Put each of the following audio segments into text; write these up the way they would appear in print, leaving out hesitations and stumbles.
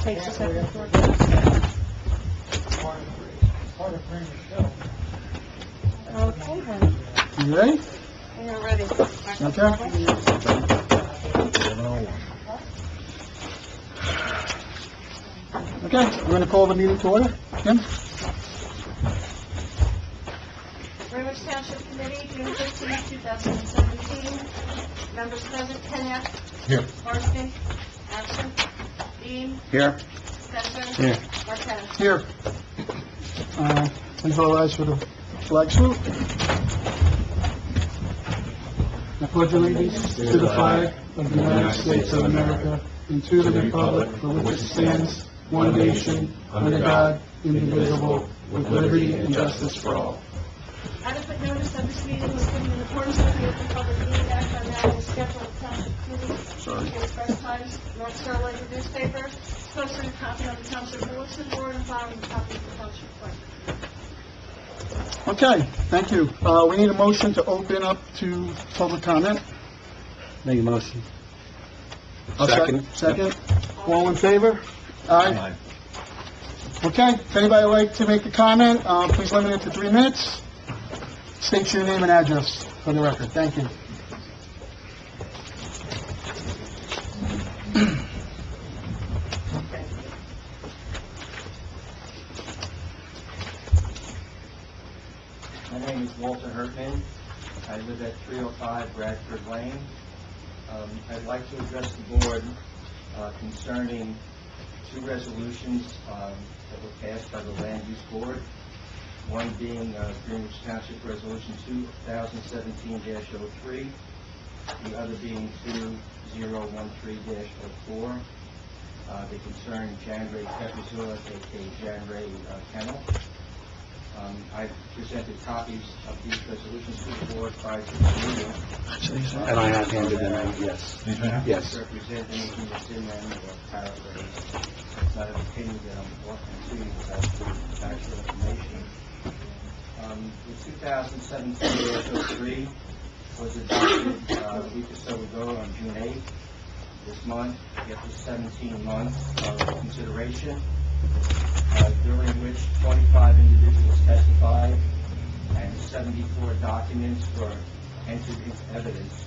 takes a second floor. Okay, then. You ready? When you're ready. Okay, we're going to call the meeting to order. Kim? Greenwich Township Committee, June 15, 2017. Members present, Kenneth. Here. Marcy. Absent. Dean. Here. Spencer. Here. Marqueta. Here. Please all rise for the flag salute. I pledge allegiance to the flag of the United States of America and to the republic for which it stands, one nation, under God, indivisible, with liberty and justice for all. Adequate notice of this meeting was given in accordance with the Open Public Meeting Act on now the schedule of Township Committee. The Express Times, North Star Ledger newspaper, posted a copy on the Township bulletin board and filing a copy of the Township clerk. Okay, thank you. We need a motion to open up to public comment. Make a motion. Second. Second. All in favor? Aye. Okay, if anybody would like to make a comment, please limit it to 3 minutes. State your name and address for the record. Thank you. My name is Walter Hertman. I live at 305 Bradford Lane. I'd like to address the board concerning 2 resolutions that were passed by the Land Use Board. One being Greenwich Township Resolution 2017-03, the other being 2013-04. They concern Jan Ray Peppersville, aka Jan Ray Kennel. I presented copies of these resolutions to the board prior to the meeting. And I have handed them out, yes. Yes. Represent anything that's in them or paraphrase. It's not an opinion that I'm walking to you without factual information. The 2017-03 was adopted a week or so ago on June 8th. This month, after 17 months of consideration, during which 25 individuals testified and 74 documents were entered into evidence.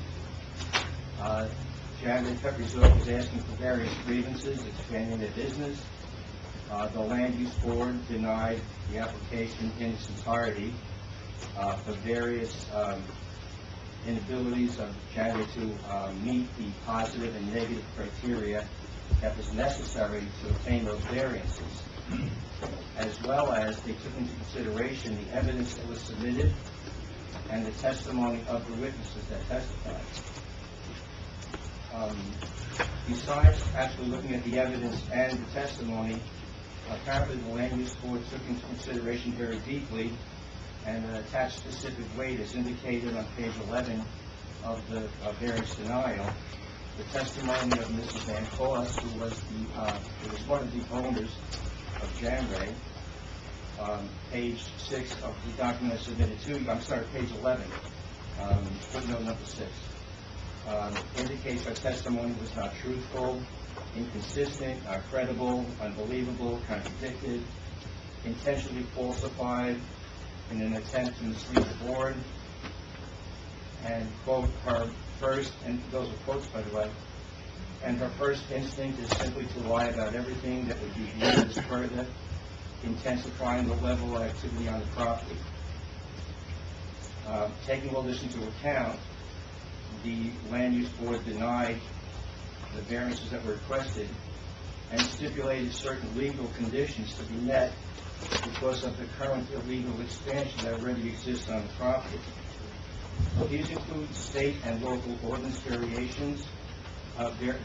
Jan Ray Peppersville was asking for various grievances, expanding their business. The Land Use Board denied the application in its entirety for various inabilities of Jan Ray to meet the positive and negative criteria that was necessary to obtain those variances, as well as they took into consideration the evidence that was submitted and the testimony of the witnesses that testified. Besides actually looking at the evidence and the testimony, apparently the Land Use Board took into consideration very deeply and attached specific weight, as indicated on page 11 of the variance denial, the testimony of Mrs. Van Koss, who was one of the owners of Jan Ray. Page 6 of the document I submitted to you, page 11, footnote number 6, indicates her testimony was not truthful, inconsistent, not credible, unbelievable, contradicted, intentionally falsified in an attempt to mislead the board, and, quote, her first, and those are quotes, by the way, and her first instinct is simply to lie about everything that would be viewed as further intensifying the level of activity on the property. Taking all this into account, the Land Use Board denied the variances that were requested and stipulated certain legal conditions to be met because of the current illegal expansion that already exists on the property. These include state and local ordinance violations. They're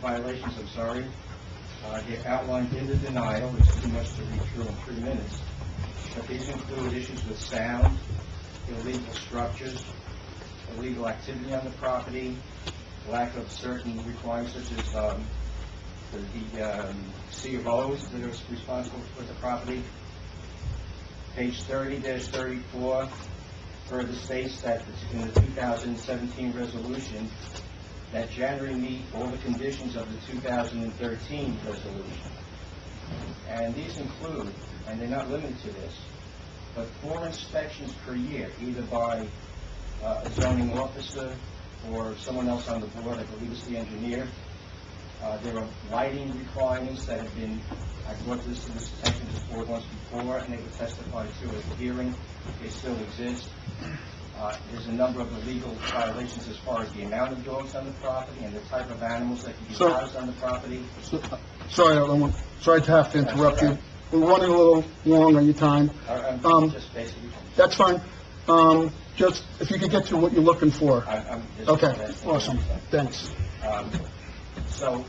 outlined in the denial. It's too much to read through in 3 minutes. But these include issues with sound, illegal structures, illegal activity on the property, lack of certain requirements such as the C of O's that are responsible for the property. Page 30-34 further states that in the 2017 resolution that Jan Ray meet all the conditions of the 2013 resolution. And these include, and they're not limited to this, but 4 inspections per year, either by a zoning officer or someone else on the board, I believe it's the engineer. There are lighting requirements that have been, I brought this to this attention to this board once before, and they were testified to at the hearing. They still exist. There's a number of illegal violations as far as the amount of dogs on the property and the type of animals that can be housed on the property. Sorry to have to interrupt you. We're running a little long on your time. Just basically. That's fine. Just, if you could get to what you're looking for. Okay, awesome. Thanks. So,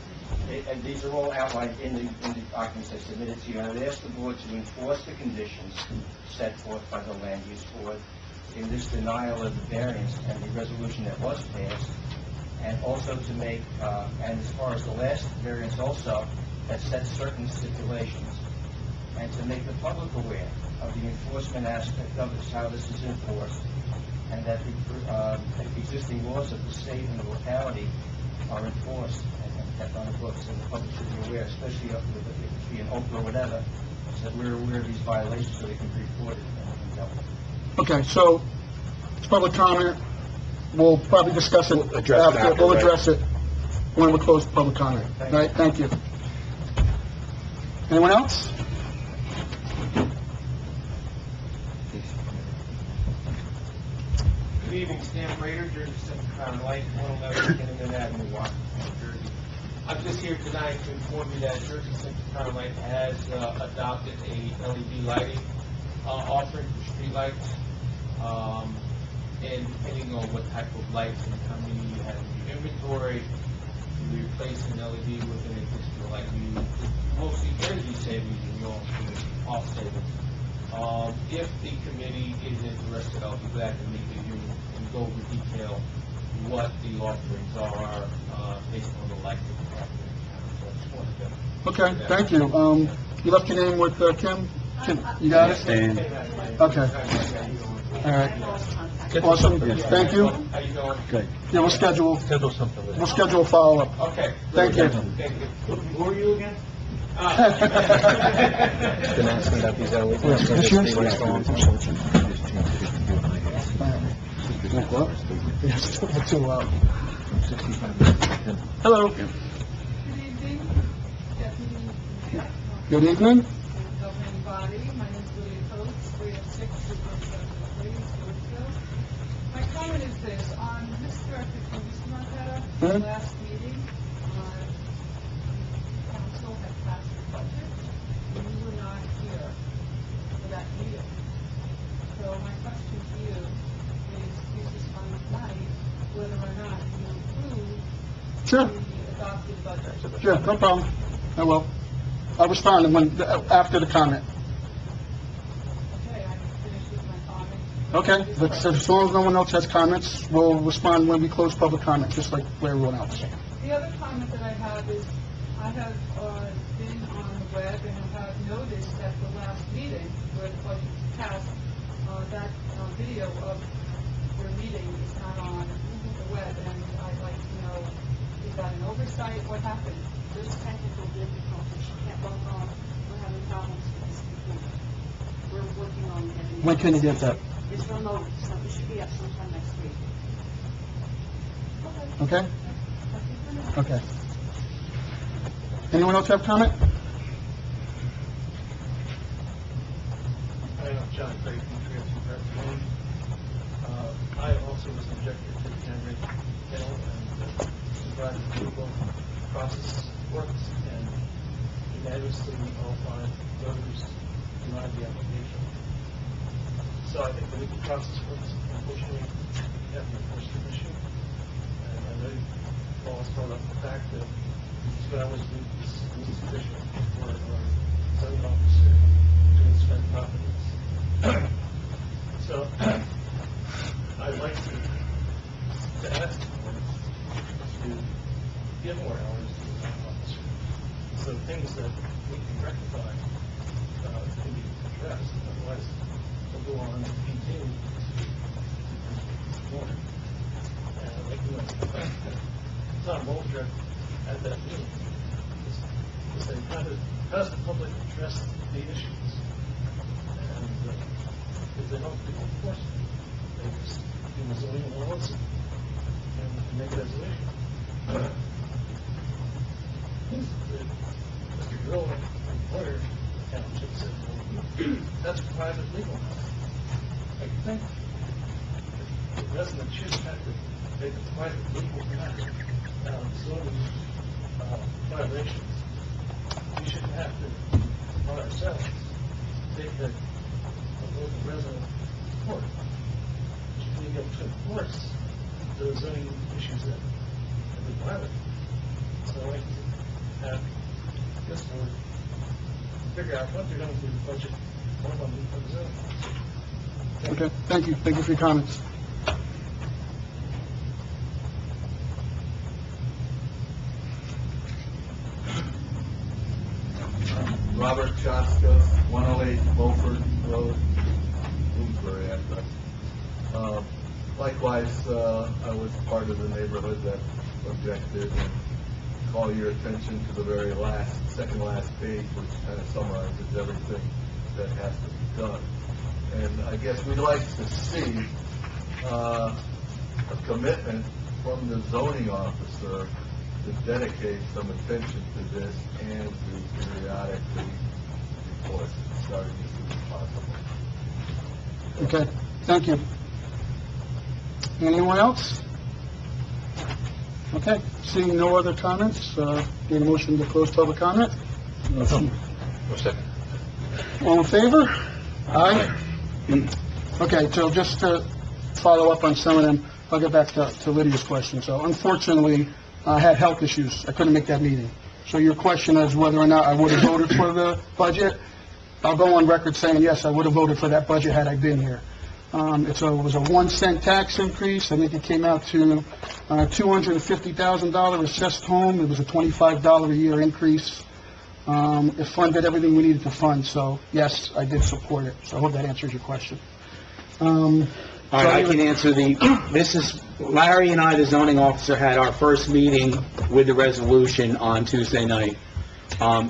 and these are all outlined in the documents I submitted to you, and I'd ask the board to enforce the conditions set forth by the land use board in this denial of the variance and the resolution that was passed, and also to make, and as far as the last variance also, that sets certain stipulations, and to make the public aware of the enforcement aspect of this, how this is enforced, and that the existing laws of the state and the locality are enforced and kept on the books, and the public should be aware, especially if it be an Oprah or whatever, so that we're aware of these violations so they can be reported and dealt with. Okay, so it's public comment. We'll probably discuss it We'll address it after, We'll right? address it when we close public comment. All right, thank you. Anyone else? Good evening, Stan Rader, Jersey Central Crown Light, 111 Kennedy Avenue, Washington, New Jersey. I'm just here tonight to inform you that Jersey Central Crown Light has adopted a LED lighting offering for street lights. And depending on what type of lights and how many you have in your inventory, you replace an LED with an additional light. Mostly energy savings and you also cost savings. If the committee is interested, I'll be glad to meet with you and go over detail what the offerings are based on the light that we have. So I just wanted to... Okay, thank you. You left your name with Kim? Kim, you got it? Okay. All right. Awesome. Thank you. How you doing? Good. Yeah, we'll schedule something. We'll schedule a follow-up. Okay. Thank you. Thank you. Who are you again? Been asking about these LEDs. Yes, for this year's? the street lights. Yeah, still too loud. Hello. Good evening, Deputy Mayor, Good evening. governing body. My name is Lydia Coates, 306 Supervisor Ladies, Louisville. My comment is this, on Mr. Director, Mr. Marqueta, last meeting, the council had passed the budget, and you were not here for that meeting. So my question to you is, this is on the night, whether or not you approve Sure. the adopted budget. Sure, no problem. I will. I'll respond after the comment. Okay, I'm finished with my comment. Okay, but as long as no one else has comments, we'll respond when we close public comment, just like for everyone else. The other comment that I have is, I have been on the web and have noticed that the last meeting where the budget was passed, that video of your meeting is not on the web, and I'd like to know, is that an oversight? What happened? There's technical difficulties. She can't log on. We're having problems with this computer. We're working on getting it. When can you get that? It's remote, so it should be up sometime next week. Okay? Okay. Anyone else have comment? I am John Craig from Transfer Representative. I also was objected to the January panel and supervised the legal process works, and unanimously all 5 voters denied the application. So I think the legal process works. Unfortunately, we have the enforcement issue, and I know you've all brought up the fact that 2 hours a week is insufficient for our zoning officer to inspect properties. So, I'd like to ask the board to give more hours to the zoning officer, so things that we can rectify can be addressed. Otherwise, we'll go on and continue to warn. And I'd like to know, Tom Waldrop at that meeting, was they kind of Does the public address the issues? And if they don't, people enforce it. They just do the zoning laws and make a resolution. Mr. Grill, lawyer, Township said, well, that's a private legal matter. I think the resident shouldn't have to make a private legal matter out of zoning violations. We shouldn't have to, on ourselves, take the local resident to court. We should be able to enforce the zoning issues that have been violated. So I like to have this board figure out what they're going to do with the budget, what they're going to do for the zoning. Okay, thank you. Thank you for your comments. Robert Chaska, 108 Beaufort Road, Bloomsbury address. Likewise, I was part of the neighborhood that objected, and call your attention to the very second last page, which kind of summarizes everything that has to be done. And I guess we'd like to see a commitment from the zoning officer to dedicate some attention to this and to periodically report, starting as soon as possible. Okay, thank you. Anyone else? Okay, seeing no other comments, need a motion to close public comment? Second. All in favor? Aye. Okay, so just to follow up on some of them, I'll get back to Lydia's question. So unfortunately, I had health issues. I couldn't make that meeting. So your question is whether or not I would have voted for the budget. I'll go on record saying, yes, I would have voted for that budget had I been here. It was a 1-cent tax increase. I think it came out to $250,000 assessed home. It was a $25 a year increase. It funded everything we needed to fund. So, yes, I did support it. So I hope that answers your question. All right, I can answer this is, Larry and I, the zoning officer, had our first meeting with the resolution on Tuesday night.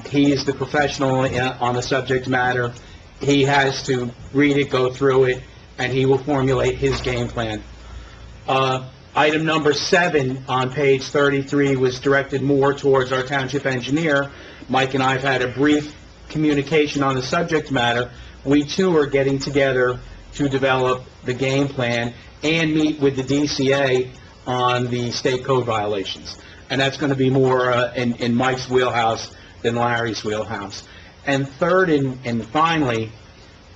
He is the professional on the subject matter. He has to read it, go through it, and he will formulate his game plan. Item number 7 on page 33 was directed more towards our township engineer. Mike and I have had a brief communication on the subject matter. We, too, are getting together to develop the game plan and meet with the DCA on the state code violations. And that's going to be more in Mike's wheelhouse than Larry's wheelhouse. And third and finally,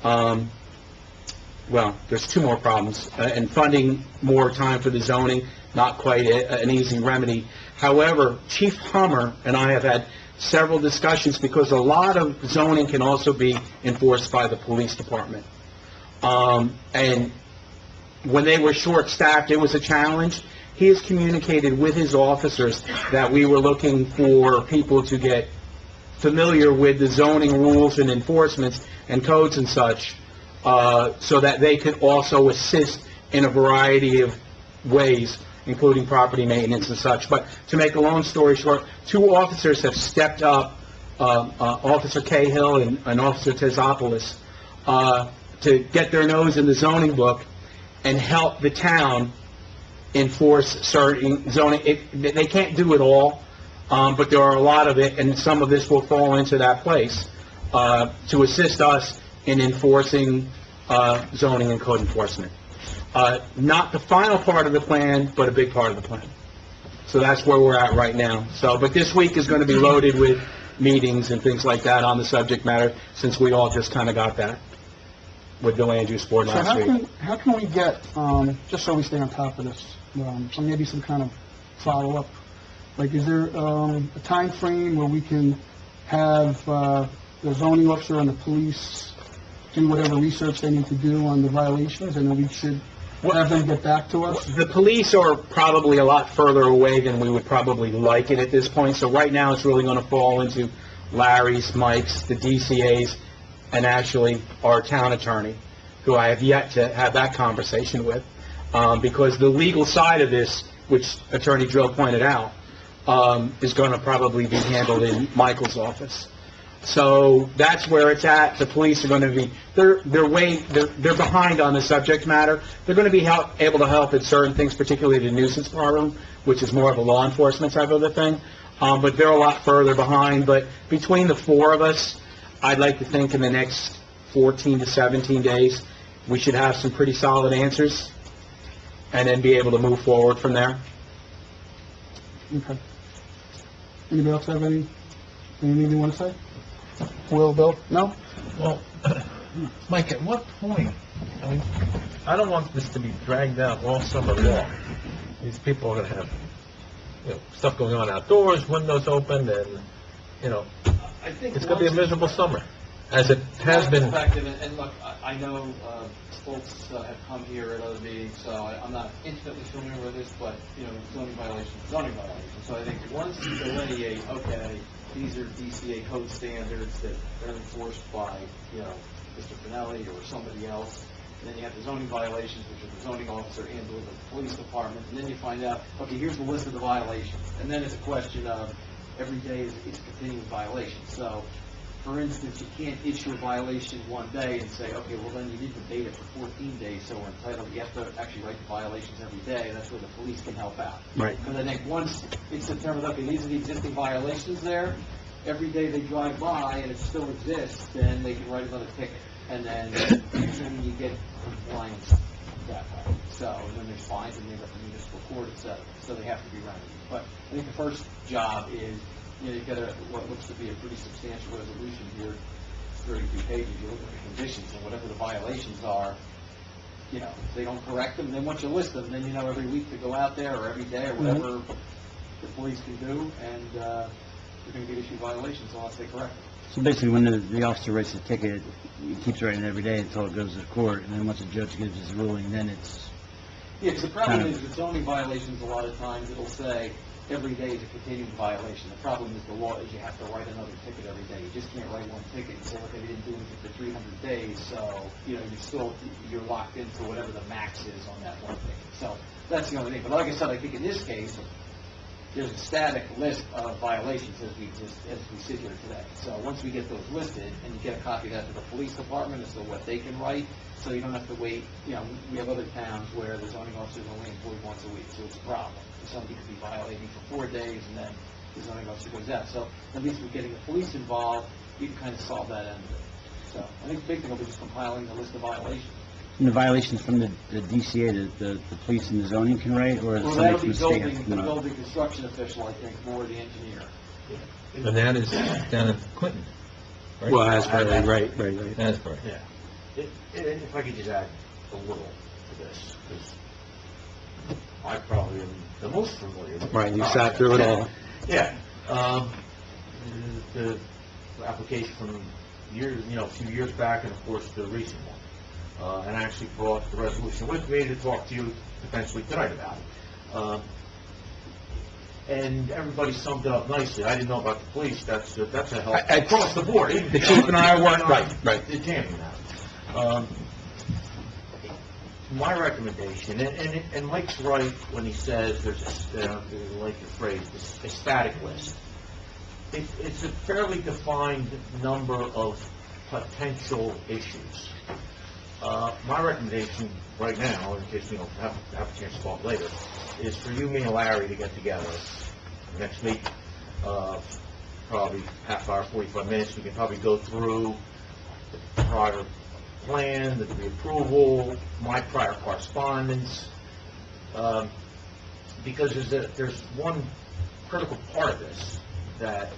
well, there's 2 more problems. And funding more time for the zoning, not quite an easy remedy. However, Chief Hummer and I have had several discussions because a lot of zoning can also be enforced by the police department. And when they were short-staffed, it was a challenge. He has communicated with his officers that we were looking for people to get familiar with the zoning rules and enforcements and codes and such, so that they could also assist in a variety of ways, including property maintenance and such. But to make a long story short, 2 officers have stepped up, Officer Cahill and Officer Tesopoulos, to get their nose in the zoning book and help the town enforce certain zoning. They can't do it all, but there are a lot of it, and some of this will fall into that place, to assist us in enforcing zoning and code enforcement. Not the final part of the plan, but a big part of the plan. So that's where we're at right now. So, but this week is going to be loaded with meetings and things like that on the subject matter, since we all just kind of got that with the land use board last week. How can we get, just so we stay on top of this, so maybe some kind of follow-up, like is there a time frame where we can have the zoning officer and the police do whatever research they need to do on the violations, and then we should have them get back to us? The police are probably a lot further away than we would probably like it at this point, so right now it's really going to fall into Larry's, Mike's, the DCA's, and actually our town attorney, who I have yet to have that conversation with, because the legal side of this, which Attorney Drill pointed out, is going to probably be handled in Michael's office. So that's where it's at. The police are going to be, they're behind on the subject matter. They're going to be able to help at certain things, particularly the nuisance problem, which is more of a law enforcement type of a thing. But they're a lot further behind. But between the four of us, I'd like to think in the next 14 to 17 days, we should have some pretty solid answers and then be able to move forward from there. Okay. Anybody else have anything you want to say? Will, Bill? No? Well, Mike, at what point, I mean, I don't want this to be dragged out all summer long. These people are gonna have, stuff going on outdoors, windows open, and, I think it's gonna be a miserable summer, as it has been. And look, I know folks have come here at other meetings, so I'm not intimately familiar with this, but, zoning violations. So I think once you delineate, okay, these are DCA code standards that are enforced by, Mr. Finelli or somebody else, and then you have the zoning violations, which are the zoning officer and or the police department, and then you find out, okay, here's the list of the violations, and then it's a question of every day is a continuing violation. So, for instance, you can't issue a violation one day and say, okay, well then you need to date it for 14 days, so we're entitled, you have to actually write the violations every day. That's where the police can help out. Right. Because I think once it's determined, okay, these are the existing violations there, every day they drive by and it still exists, then they can write another ticket. And then you get compliance that way. So then there's fines and they end up in municipal court, et cetera. So they have to be remedied. But I think the first job is, you've got what looks to be a pretty substantial resolution here. It's 32 pages. You look at the conditions and whatever the violations are, if they don't correct them, then once you list them, then you know every week to go out there or every day or whatever the police can do, and you're going to get issued violations unless they correct them. So basically, when the officer writes a ticket, he keeps writing it every day until it goes to court, and then once the judge gives his ruling, then it's... Yeah, because the problem is with zoning violations, a lot of times it'll say every day is a continuing violation. The problem with the law is you have to write another ticket every day. You just can't write one ticket and say, okay, they didn't do anything for 300 days, so, you're locked into whatever the max is on that one ticket. So that's the only thing. But like I said, I think in this case, there's a static list of violations as we sit here today. So once we get those listed, and you get a copy of that to the police department as to what they can write, so you don't have to wait. We have other towns where the zoning officer is only employed once a week, so it's a problem. Somebody could be violating for 4 days, and then the zoning officer goes out. So at least with getting the police involved, you can kind of solve that end of it. So I think the big thing will be just compiling the list of violations. And the violations from the DCA, the police and the zoning can write, or Well, somebody that'll from be the state? the building construction official, I think, more the engineer. And that is down in Clinton, right? Well, Asbury, right. Asbury. Yeah. If I could just add a little to this, because I probably am the most familiar with it. Right, you sat through it all. Yeah. The application from a few years back, and of course the recent one. And I actually brought the resolution with me to talk to you potentially tonight about it. And everybody summed it up nicely. I didn't know about the police. That's a help across the board. The chief and I work, right. The jamming now. My recommendation, and Mike's right when he says there's like your phrase, a static list. It's a fairly defined number of potential issues. My recommendation right now, in case we don't have a chance to talk later, is for you, me, and Larry to get together next week, probably half hour, 45 minutes. We can probably go through the prior plan, the approval, my prior correspondence, because there's one critical part of this that,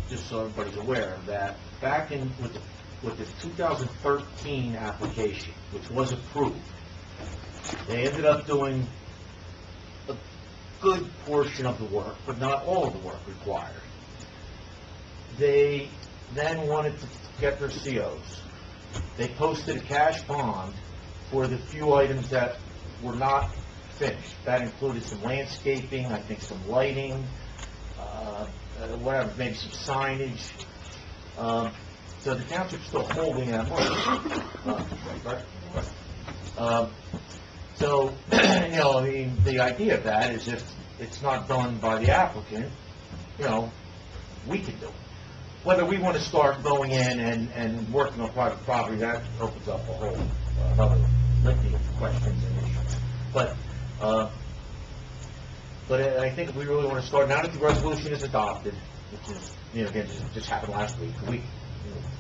just so everybody's aware, that back with the 2013 application, which was approved, they ended up doing a good portion of the work, but not all of the work required. They then wanted to get their COs. They posted a cash bond for the few items that were not finished. That included some landscaping, I think some lighting, whatever, maybe some signage. So the township's still holding that money. So, the idea of that is if it's not done by the applicant, we can do it. whether we want to start going in and working on private property, that opens up a whole, another litany of questions and issues. But I think if we really want to start, now that the resolution is adopted, which is, again, just happened last week,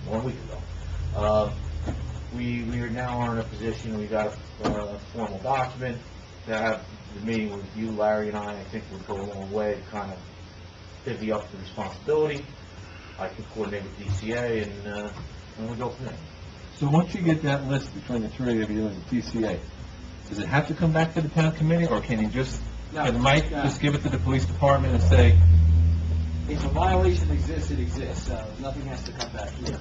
1 week ago, we are now in a position, we got a formal document to have the meeting with you, Larry, and I think would go a long way to kind of divvy up the responsibility. I can coordinate with DCA, and we go from there. So once you get that list between the three of you and the TCA, does it have to come back to the town committee, or can you just, can Mike just give it to the police department and say, If a violation exists, it exists, nothing has to come back here.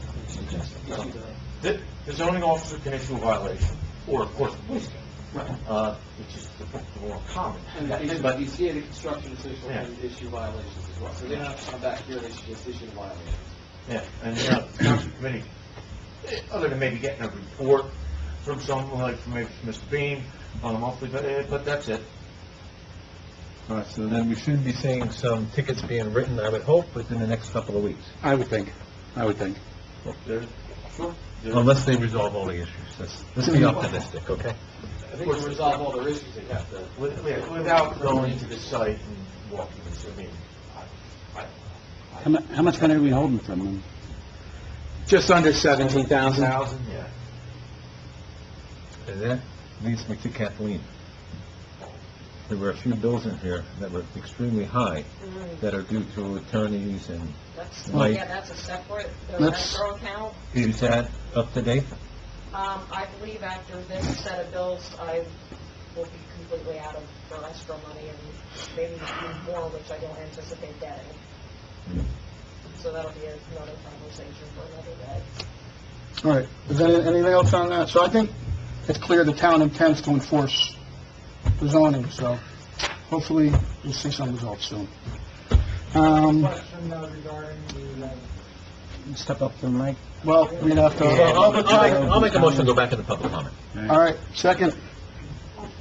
The zoning officer can issue a violation, or of course the police can, which is the more common. But you see the construction official Yeah. can issue violations as well, so they don't have to come back here, they should just issue the violation. Yeah, and the township committee, other than maybe getting a report from someone like maybe from Mr. Bean on a monthly, but that's it. all right, so then we should be seeing some tickets being written, I would hope, within the next couple of weeks. I would think. Sure. Unless they resolve all the issues. Let's be optimistic, okay? I think to resolve all their issues, they have to. Without going to the site and walking this, How much money are we holding from them? Just under 17,000. Yeah. And that leads me to Kathleen. There were a few bills in here that were extremely high, that are due to attorneys and Mike. Yeah, that's a separate, the Let's- escrow account. Is that up to date? I believe after this set of bills, I will be completely out of the escrow money and maybe even more, which I don't anticipate getting. So that'll be another conversation for another day. All right, is there anything else on that? So I think it's clear the town intends to enforce the zoning, so hopefully we'll see some results soon. Question regarding the, Step up to the mic. Well, we'd have to... I'll make a motion to go back into public comment. All right, second.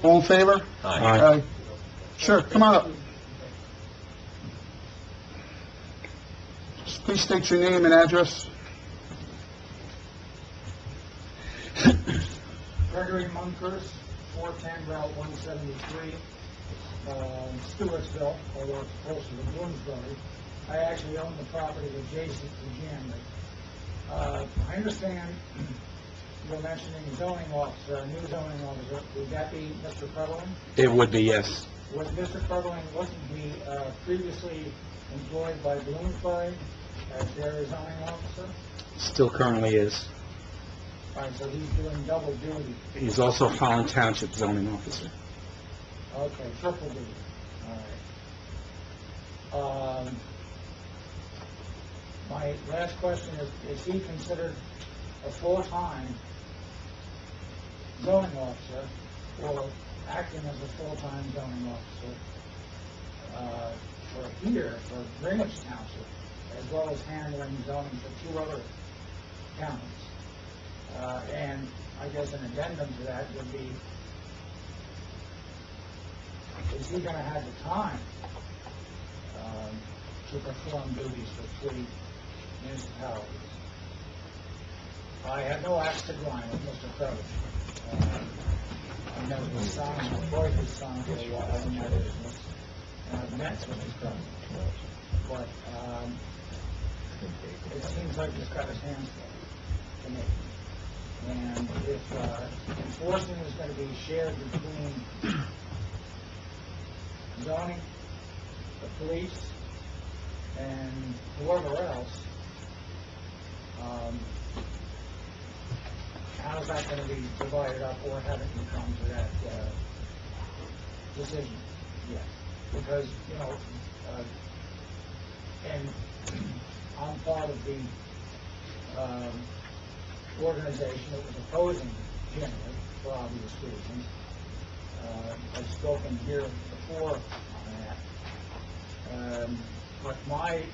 All in favor? Aye. Sure, come on up. Please state your name and address. Gregory Munkers, 410 Route 173, Stewartsville, although it's closer to Bloomsbury. I actually own the property adjacent to Janley. I understand you're mentioning zoning officer, a new zoning officer. Would that be Mr. Prevalin? It would be, yes. Was Mr. Prevalin, wasn't he previously employed by Bloomsbury as their zoning officer? Still currently is. All right, so he's doing double duty. He's also Holland Township zoning officer. Okay, triple duty. All right. My last question is he considered a full-time zoning officer or acting as a full-time zoning officer for here, for Greenwich Township, as well as handling zoning for 2 other counties? And I guess an addendum to that would be, is he going to have the time to perform duties for 3 municipalities? I have no axe to grind with Mr. Crowley. I know his son, I've worked with his son for a while in that business, and I've met with Mr. Crowley. But it seems like he's got his hands full to me. And if enforcement is going to be shared between zoning, the police, and whoever else, how's that going to be divided up, or haven't you come to that decision yet? Because, and I'm part of the organization that was opposing Janley for obvious reasons. I've spoken here before on that. But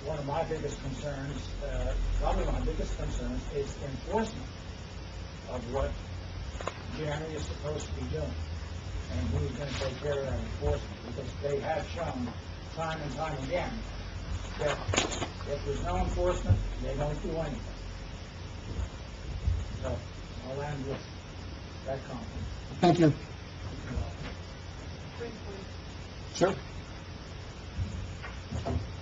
one of my biggest concerns, probably my biggest concerns, is enforcement of what Janley is supposed to be doing, and who's going to take care of that enforcement, because they have shown time and time again that if there's no enforcement, they don't do anything. So, I'll end with that comment. Thank you. Briefly, Sure.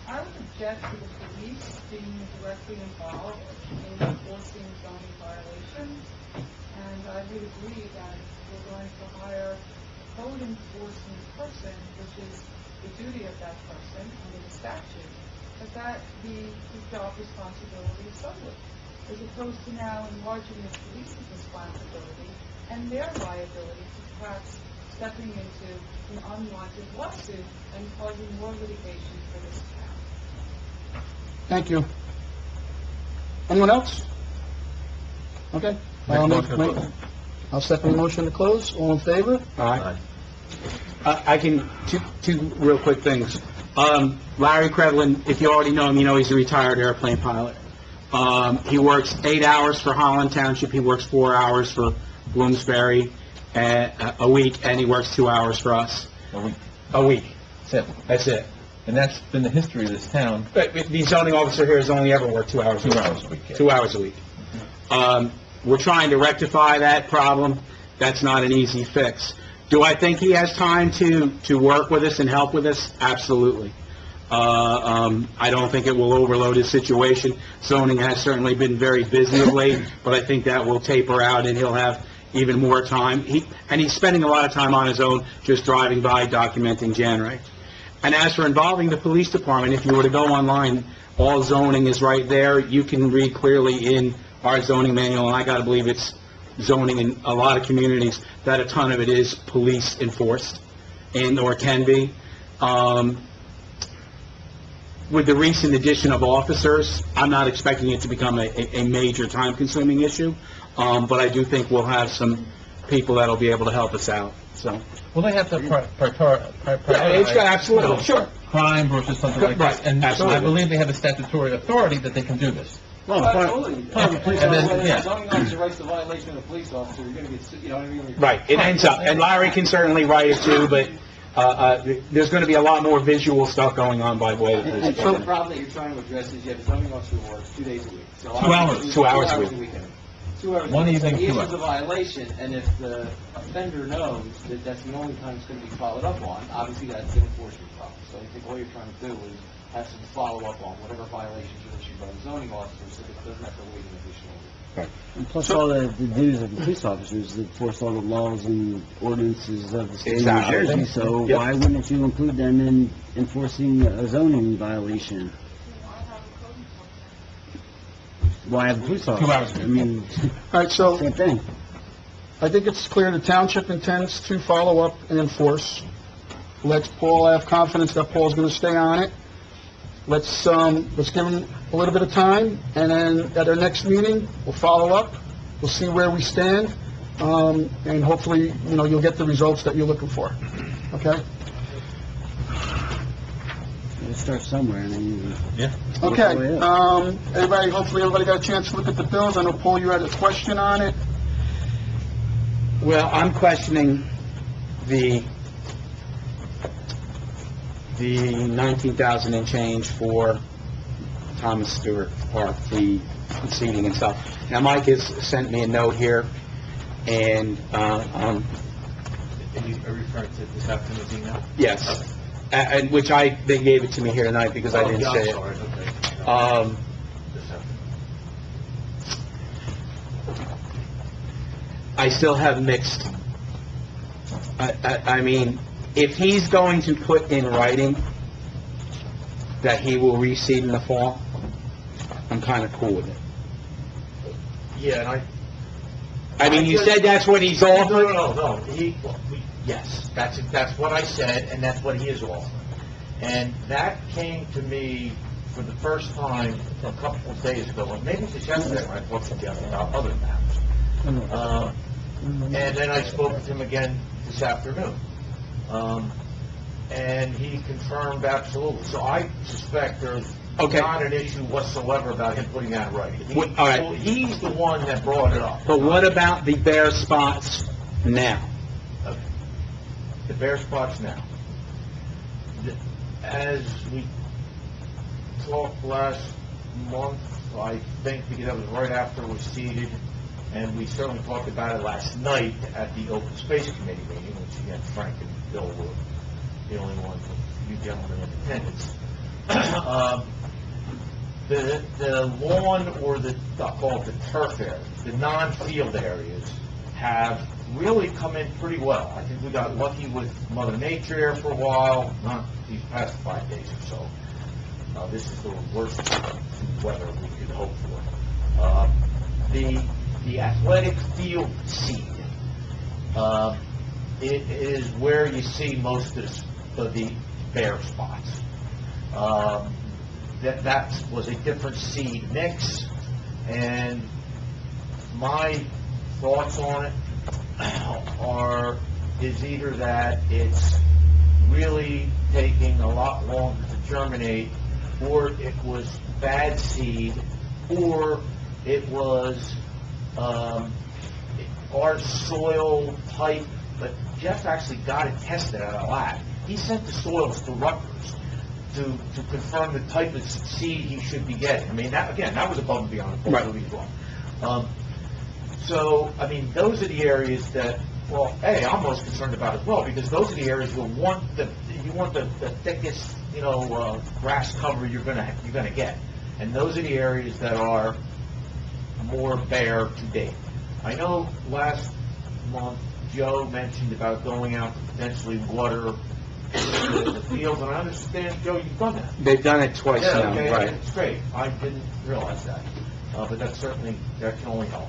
I would object to the police being directly involved in enforcing zoning violations, and I would agree that if we're going to hire a code enforcement person, which is the duty of that person under the statute, that be the job responsibility solely, as opposed to now enlarging the police's responsibility and their liability to perhaps stepping into an unwanted lawsuit and causing more litigation for this town. Thank you. Anyone else? Okay. I'll second the motion to close. All in favor? Aye. I can, two real quick things. Larry Krevlin, if you already know him, you know he's a retired airplane pilot. He works 8 hours for Holland Township, he works 4 hours for Bloomsbury a week, and he works 2 hours for us. A week. That's it. And that's been the history of this town. But the zoning officer here has only ever worked 2 hours a week. 2 hours a week. Yeah. 2 hours a week. We're trying to rectify that problem. That's not an easy fix. Do I think he has time to work with us and help with us? Absolutely. I don't think it will overload his situation. Zoning has certainly been very busy of late, but I think that will taper out and he'll have even more time. He's spending a lot of time on his own, just driving by, documenting January. And as for involving the police department, if you were to go online, all zoning is right there. You can read clearly in our zoning manual, and I gotta believe it's zoning in a lot of communities, that a ton of it is police enforced, or can be. With the recent addition of officers, I'm not expecting it to become a major time-consuming issue, but I do think we'll have some people that'll be able to help us out, so. Well, they have to Yeah, absolutely, sure. crime versus something like Right, this. And so I absolutely. believe they have a statutory authority that they can do this. Well, Absolutely. And then, yeah. If zoning officer writes the violation of a police officer, you're gonna get, you know what I mean? Right, it ends up, and Larry can certainly write it too, but there's going to be a lot more visual stuff going on by way of I this. think the problem that you're trying to address is you have a zoning officer who works 2 days a week. So 2 hours. 2 hours a week. weekend. 2 hours. One a week. evening, So he 2 issues hours. a violation, and if the offender knows that that's the only time it's going to be followed up on, obviously that's an enforcement problem. So I think all you're trying to do is have some follow-up on whatever violations are issued by the zoning officer, so that it doesn't have to wait an additional week. And plus all the duties of the police officers to enforce all the laws and ordinances of the state of New Exactly. Jersey, so Yep. why wouldn't you include them in enforcing a zoning violation? Why have a police officer? 2 hours. I mean, All right, so same thing. I think it's clear the township intends to follow up and enforce. Let Paul have confidence that Paul's going to stay on it. Let's give him a little bit of time, and then at our next meeting, we'll follow up. We'll see where we stand, and hopefully, you know, you'll get the results that you're looking for. Okay? Let's start somewhere, and then Yeah. Okay, hopefully everybody got a chance to look at the bills. I know, Paul, you had a question on it. Well, I'm questioning the 19,000 and change for Thomas Stewart Park, the seating and stuff. Now, Mike has sent me a note here, and, And you are referring to this afternoon's email? yes, and which they gave it to me here tonight because I didn't yeah, say I'm it. sorry, okay. This afternoon. I still have mixed. I mean, if he's going to put in writing that he will reseed in the fall, I'm kind of cool with it. Yeah, and I mean, you said that's what he's offering? No. Yes, that's what I said, and that's what he is offering. And that came to me for the first time a couple of days ago, or maybe just yesterday when I spoke to him about other matters. And then I spoke with him again this afternoon. And he confirmed absolutely. So I suspect there's Okay. not an issue whatsoever about him putting that right. All right. So he's the one that brought it up. But what about the bare spots now? Okay. The bare spots now. As we talked last month, I think, because that was right after we seated, and we certainly talked about it last night at the Open Space Committee meeting, which again, Frank and Bill were the only ones, you gentlemen in attendance. The lawn, or I'll call it the turf area, the non-field areas, have really come in pretty well. I think we got lucky with Mother Nature here for a while, not these past 5 days or so. This is the worst weather we could hope for. The athletic field seed, it is where you see most of the bare spots. That was a different seed mix, and my thoughts on it is either that it's really taking a lot longer to germinate, or it was bad seed, or it was our soil type. But Jeff actually got it tested at a lab. He sent the soils to Rutgers to confirm the type of seed he should be getting. I mean, that was above and beyond what he was wrong. So, I mean, those are the areas that, well, I'm most concerned about as well, because those are the areas you want the thickest, grass cover you're gonna get, and those are the areas that are more bare to date. I know last month Joe mentioned about going out to potentially water the fields, and I understand, Joe, you've done that. They've done it twice now, Okay, right. it's great. I didn't realize that, but that can only help.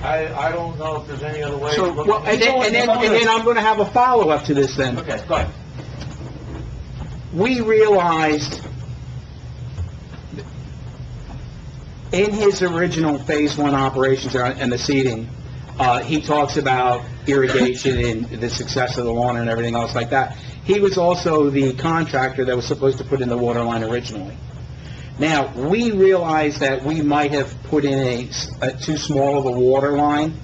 I don't know if there's any other way. So, well, and then I'm going to have a follow-up to this then. Okay, go ahead. We realized in his original Phase 1 operations and the seeding, he talks about irrigation and the success of the lawn and everything else like that. He was also the contractor that was supposed to put in the water line originally. Now, we realized that we might have put in a too small of a water line,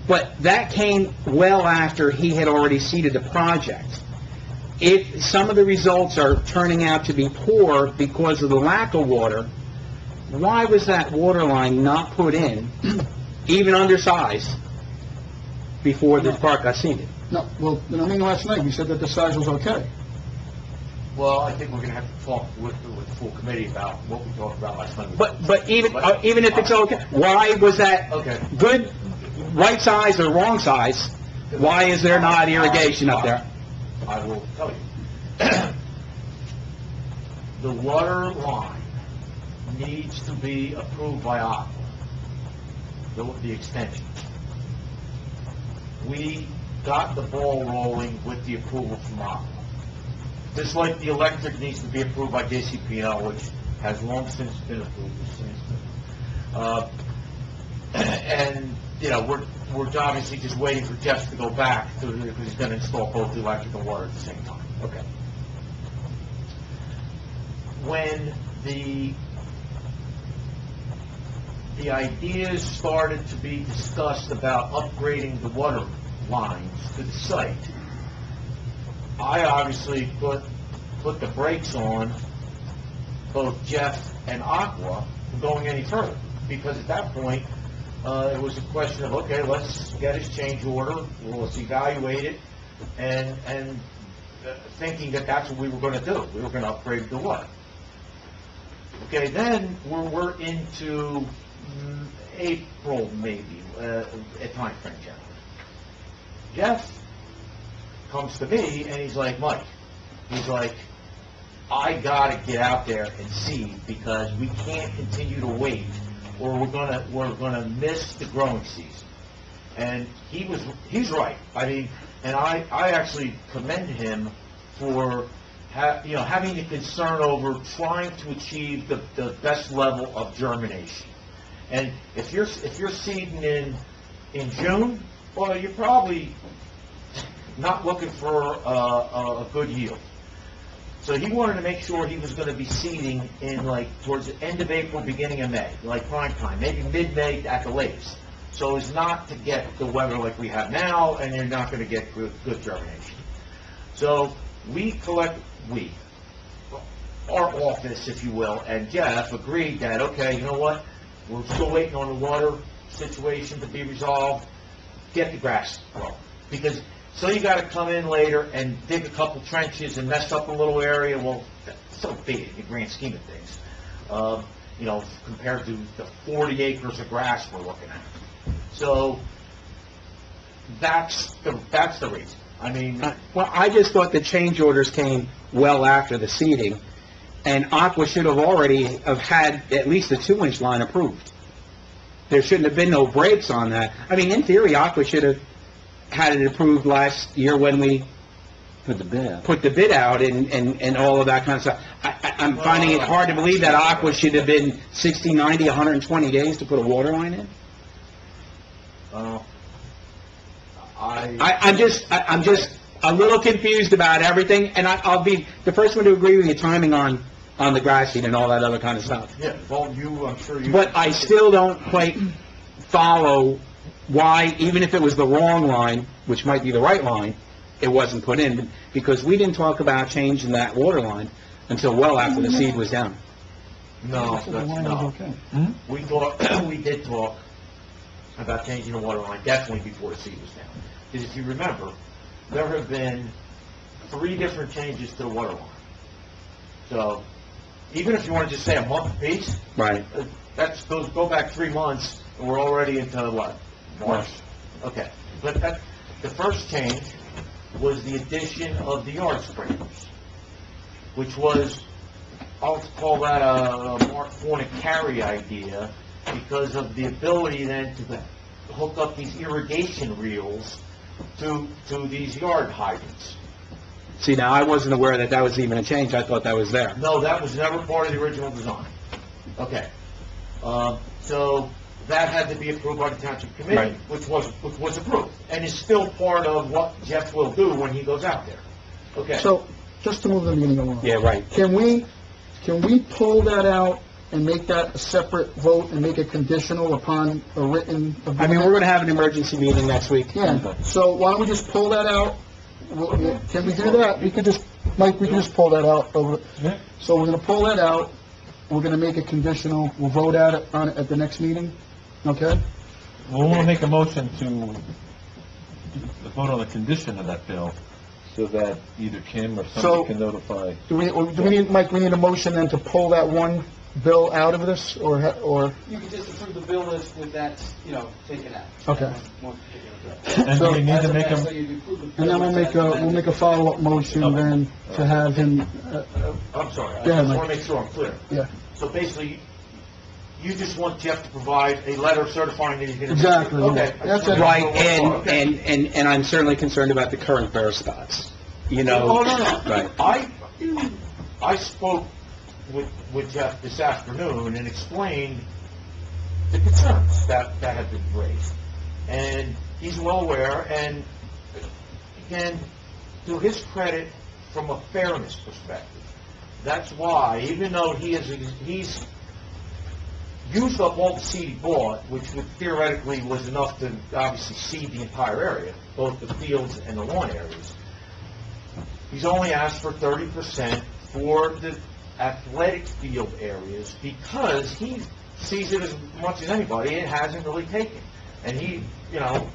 but that came well after he had already seeded the project. If some of the results are turning out to be poor because of the lack of water, why was that water line not put in, even undersized, before this park got seeded? No, well, last night, you said that the size was okay. Well, I think we're going to have to talk with the full committee about what we talked about last night. But even if it's okay, why was that good, right size or wrong size? Why is there not irrigation up there? I will tell you. The water line needs to be approved by Aqua, the extension. We got the ball rolling with the approval from Aqua. Just like the electric needs to be approved by JCPL, which has long since been approved. And, we're obviously just waiting for Jeff to go back because he's going to install both the electric and water at the same time. Okay. When the ideas started to be discussed about upgrading the water lines to the site, I obviously put the brakes on both Jeff and Aqua from going any further, because at that point, it was a question of, okay, let's get his change order, let's evaluate it, and thinking that that's what we were going to do. We were going to upgrade the water. Okay, then we're into April, maybe, a time frame, Jeff comes to me, and he's like, Mike, I got to get out there and see, because we can't continue to wait, or we're gonna miss the growing season. And he's right. I mean, and I actually commend him for having a concern over trying to achieve the best level of germination. And if you're seeding in June, well, you're probably not looking for a good yield. So he wanted to make sure he was going to be seeding in towards the end of April, beginning of May, like prime time, maybe mid-May at the latest. So as not to get the weather like we have now, and you're not going to get good germination. So our office, if you will, and Jeff agreed that, okay, you know what, we're still waiting on the water situation to be resolved, get the grass growing. Because, so you gotta come in later and dig a couple trenches and mess up a little area, well, that's so big in the grand scheme of things. You know, compared to the 40 acres of grass we're looking at. So, that's the reason. I mean... Well, I just thought the change orders came well after the seeding, and Aqua should have already had at least a 2-inch line approved. There shouldn't have been no breaks on that. I mean, in theory, Aqua should have had it approved last year when we put the bid out and all of that kind of stuff. I'm finding it hard to believe that Aqua should have been 60, 90, 120 days to put a water line in. I'm just a little confused about everything, and I'll be the first one to agree with you timing on the grass seed and all that other kind of stuff. Yeah, well, I'm sure you... But I still don't quite follow why, even if it was the wrong line, which might be the right line, it wasn't put in, because we didn't talk about changing that water line until well after the seed was down. No, no. We thought, we did talk about changing the water line definitely before the seed was down. Because if you remember, there have been 3 different changes to the water line. So, even if you want to just say a month apiece, right? Go back 3 months, and we're already into what? March. Okay. But the first change was the addition of the yard sprinklers, which was, I'll call that a Mark Fornick carry idea, because of the ability then to hook up these irrigation reels to these yard hydrants. See, now, I wasn't aware that was even a change. I thought that was there. No, that was never part of the original design. Okay. So that had to be approved by the Township Committee, Right. which was approved, and is still part of what Jeff will do when he goes out there. Okay. So, just to move the meeting along. Yeah, right. Can we pull that out and make that a separate vote and make it conditional upon a written agreement? I mean, we're going to have an emergency meeting next week. Yeah, so why don't we just pull that out? Can we do that? Mike, we can just pull that out over. So we're gonna pull that out, we're gonna make it conditional, we'll vote on it at the next meeting, okay? We want to make a motion to vote on the condition of that bill, so that either Kim or So- somebody can notify. Do we need, Mike, we need a motion then to pull that one bill out of this, or? You can just approve the bill list with that, taken out. Okay. One particular bill. And do we need to make So them, you approve the bill And then we'll make a follow-up motion then to have him, I'm sorry, I Go ahead, just Mike. want to make sure I'm clear. yeah, So basically, you just want Jeff to provide a letter certifying that he's going to... Exactly, Okay. that's it. Right, Okay. and I'm certainly concerned about the current bare spots, Oh, no. Right. I spoke with Jeff this afternoon and explained the concerns that have been raised. And he's well aware, and again, to his credit, from a fairness perspective, that's why, even though he's used up all the seed he bought, which theoretically was enough to obviously seed the entire area, both the fields and the lawn areas, he's only asked for 30% for the athletic field areas, because he sees it as much as anybody, it hasn't really taken. And he, the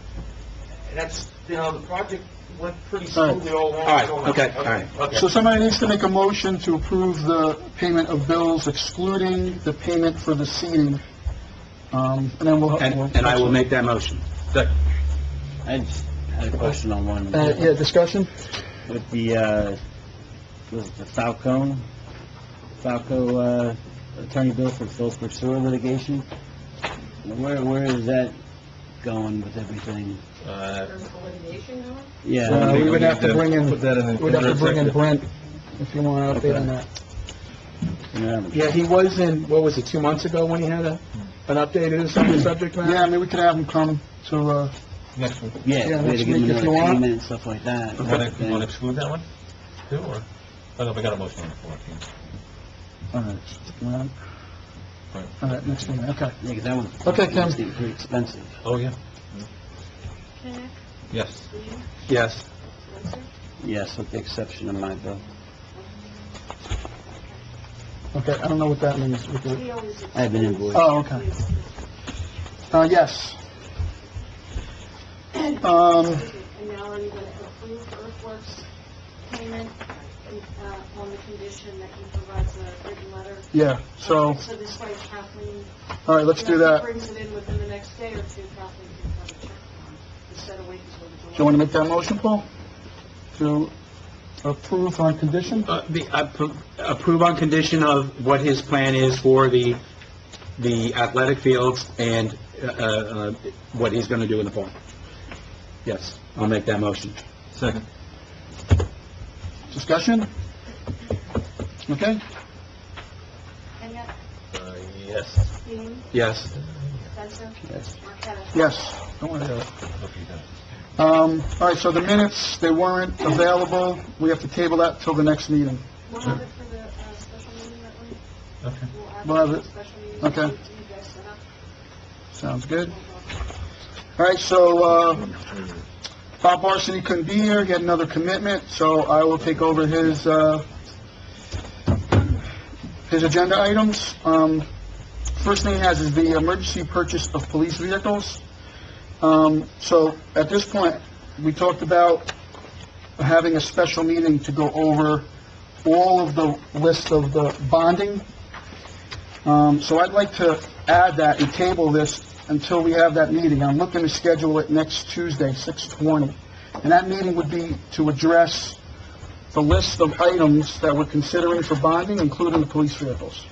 project went pretty smoothly all along. All right. So somebody needs to make a motion to approve the payment of bills excluding the payment for the seeding. And then we'll... And I will make that motion. I just had a question on one. Yeah, discussion? With the, was it the Falco attorney bill for Phillipsburg sewer litigation? Where is that going with everything? There's a litigation going? Yeah. We would have to bring in, Put that in the- we'd have to bring in Brent, if you want to update on that. Yeah, he was in, what was it, 2 months ago when he had an update on the subject matter? Yeah, I mean, we could have him come to, next week? Yeah, Yeah, we had next to give week them if you another want. payment and stuff like that. Want to exclude that one, too, or? Oh, no, we got a motion on the floor. all right, next meeting, okay. Yeah, 'cause that one. Okay, Kim. was getting pretty expensive. Oh, yeah. Kinnick, Yes. Dean, Yes. Spencer, Yes, with the exception of my bill. Okay, I don't know what that means. With the- He always... I have an invoice. Oh, okay. Yes. And now are you going to approve earthworks payment on the condition that he provides a written letter? Yeah, so, So this way Kathleen... all right, let's do that. If he brings it in within the next day or two, Kathleen can have a check on it, instead of waiting until the... Do you want to make that motion, Paul? To approve on condition? Approve on condition of what his plan is for the athletic fields and what he's going to do in the park. Yes, I'll make that motion. Second. Discussion? Okay? Kenya? Yes. Dean? Yes. Spencer? Yes. Marqueta? Yes. Don't worry about it. All right, so the minutes, they weren't available. We have to table that till the next meeting. We'll have it for the special meeting that week. Okay. We'll have for it. the special meeting. Okay. You guys set up. Sounds good. All right, so, Bob Barsany couldn't be here. He had another commitment, so I will take over his agenda items. First thing he has is the emergency purchase of police vehicles. So at this point, we talked about having a special meeting to go over all of the list of the bonding. So I'd like to add that and table this until we have that meeting. I'm looking to schedule it next Tuesday, 6/20. And that meeting would be to address the list of items that we're considering for bonding, including the police vehicles.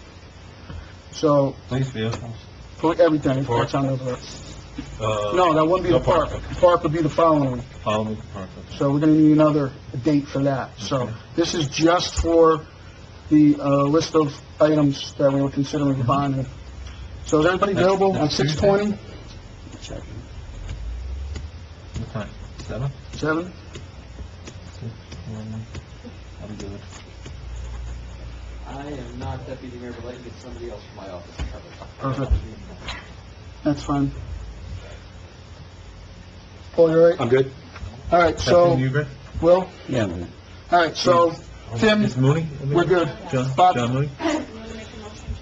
So, Police vehicles? everything, that's on the list. No, that wouldn't be the park. The park would be the following week. Following the park, okay. So we're going to need another date for that. So this is just for the list of items that we were considering for bonding. So is everybody available on 6/20? What time? 7? 7? I'll be good. I am not deputy mayor, but let me get somebody else from my office to cover. Perfect. That's fine. Paul, you all right? I'm good. All right, so, Captain, you good? Will? Yeah, but All right, so, Tim, Is Mooney? we're good. John Bob? Mooney? You want to make a motion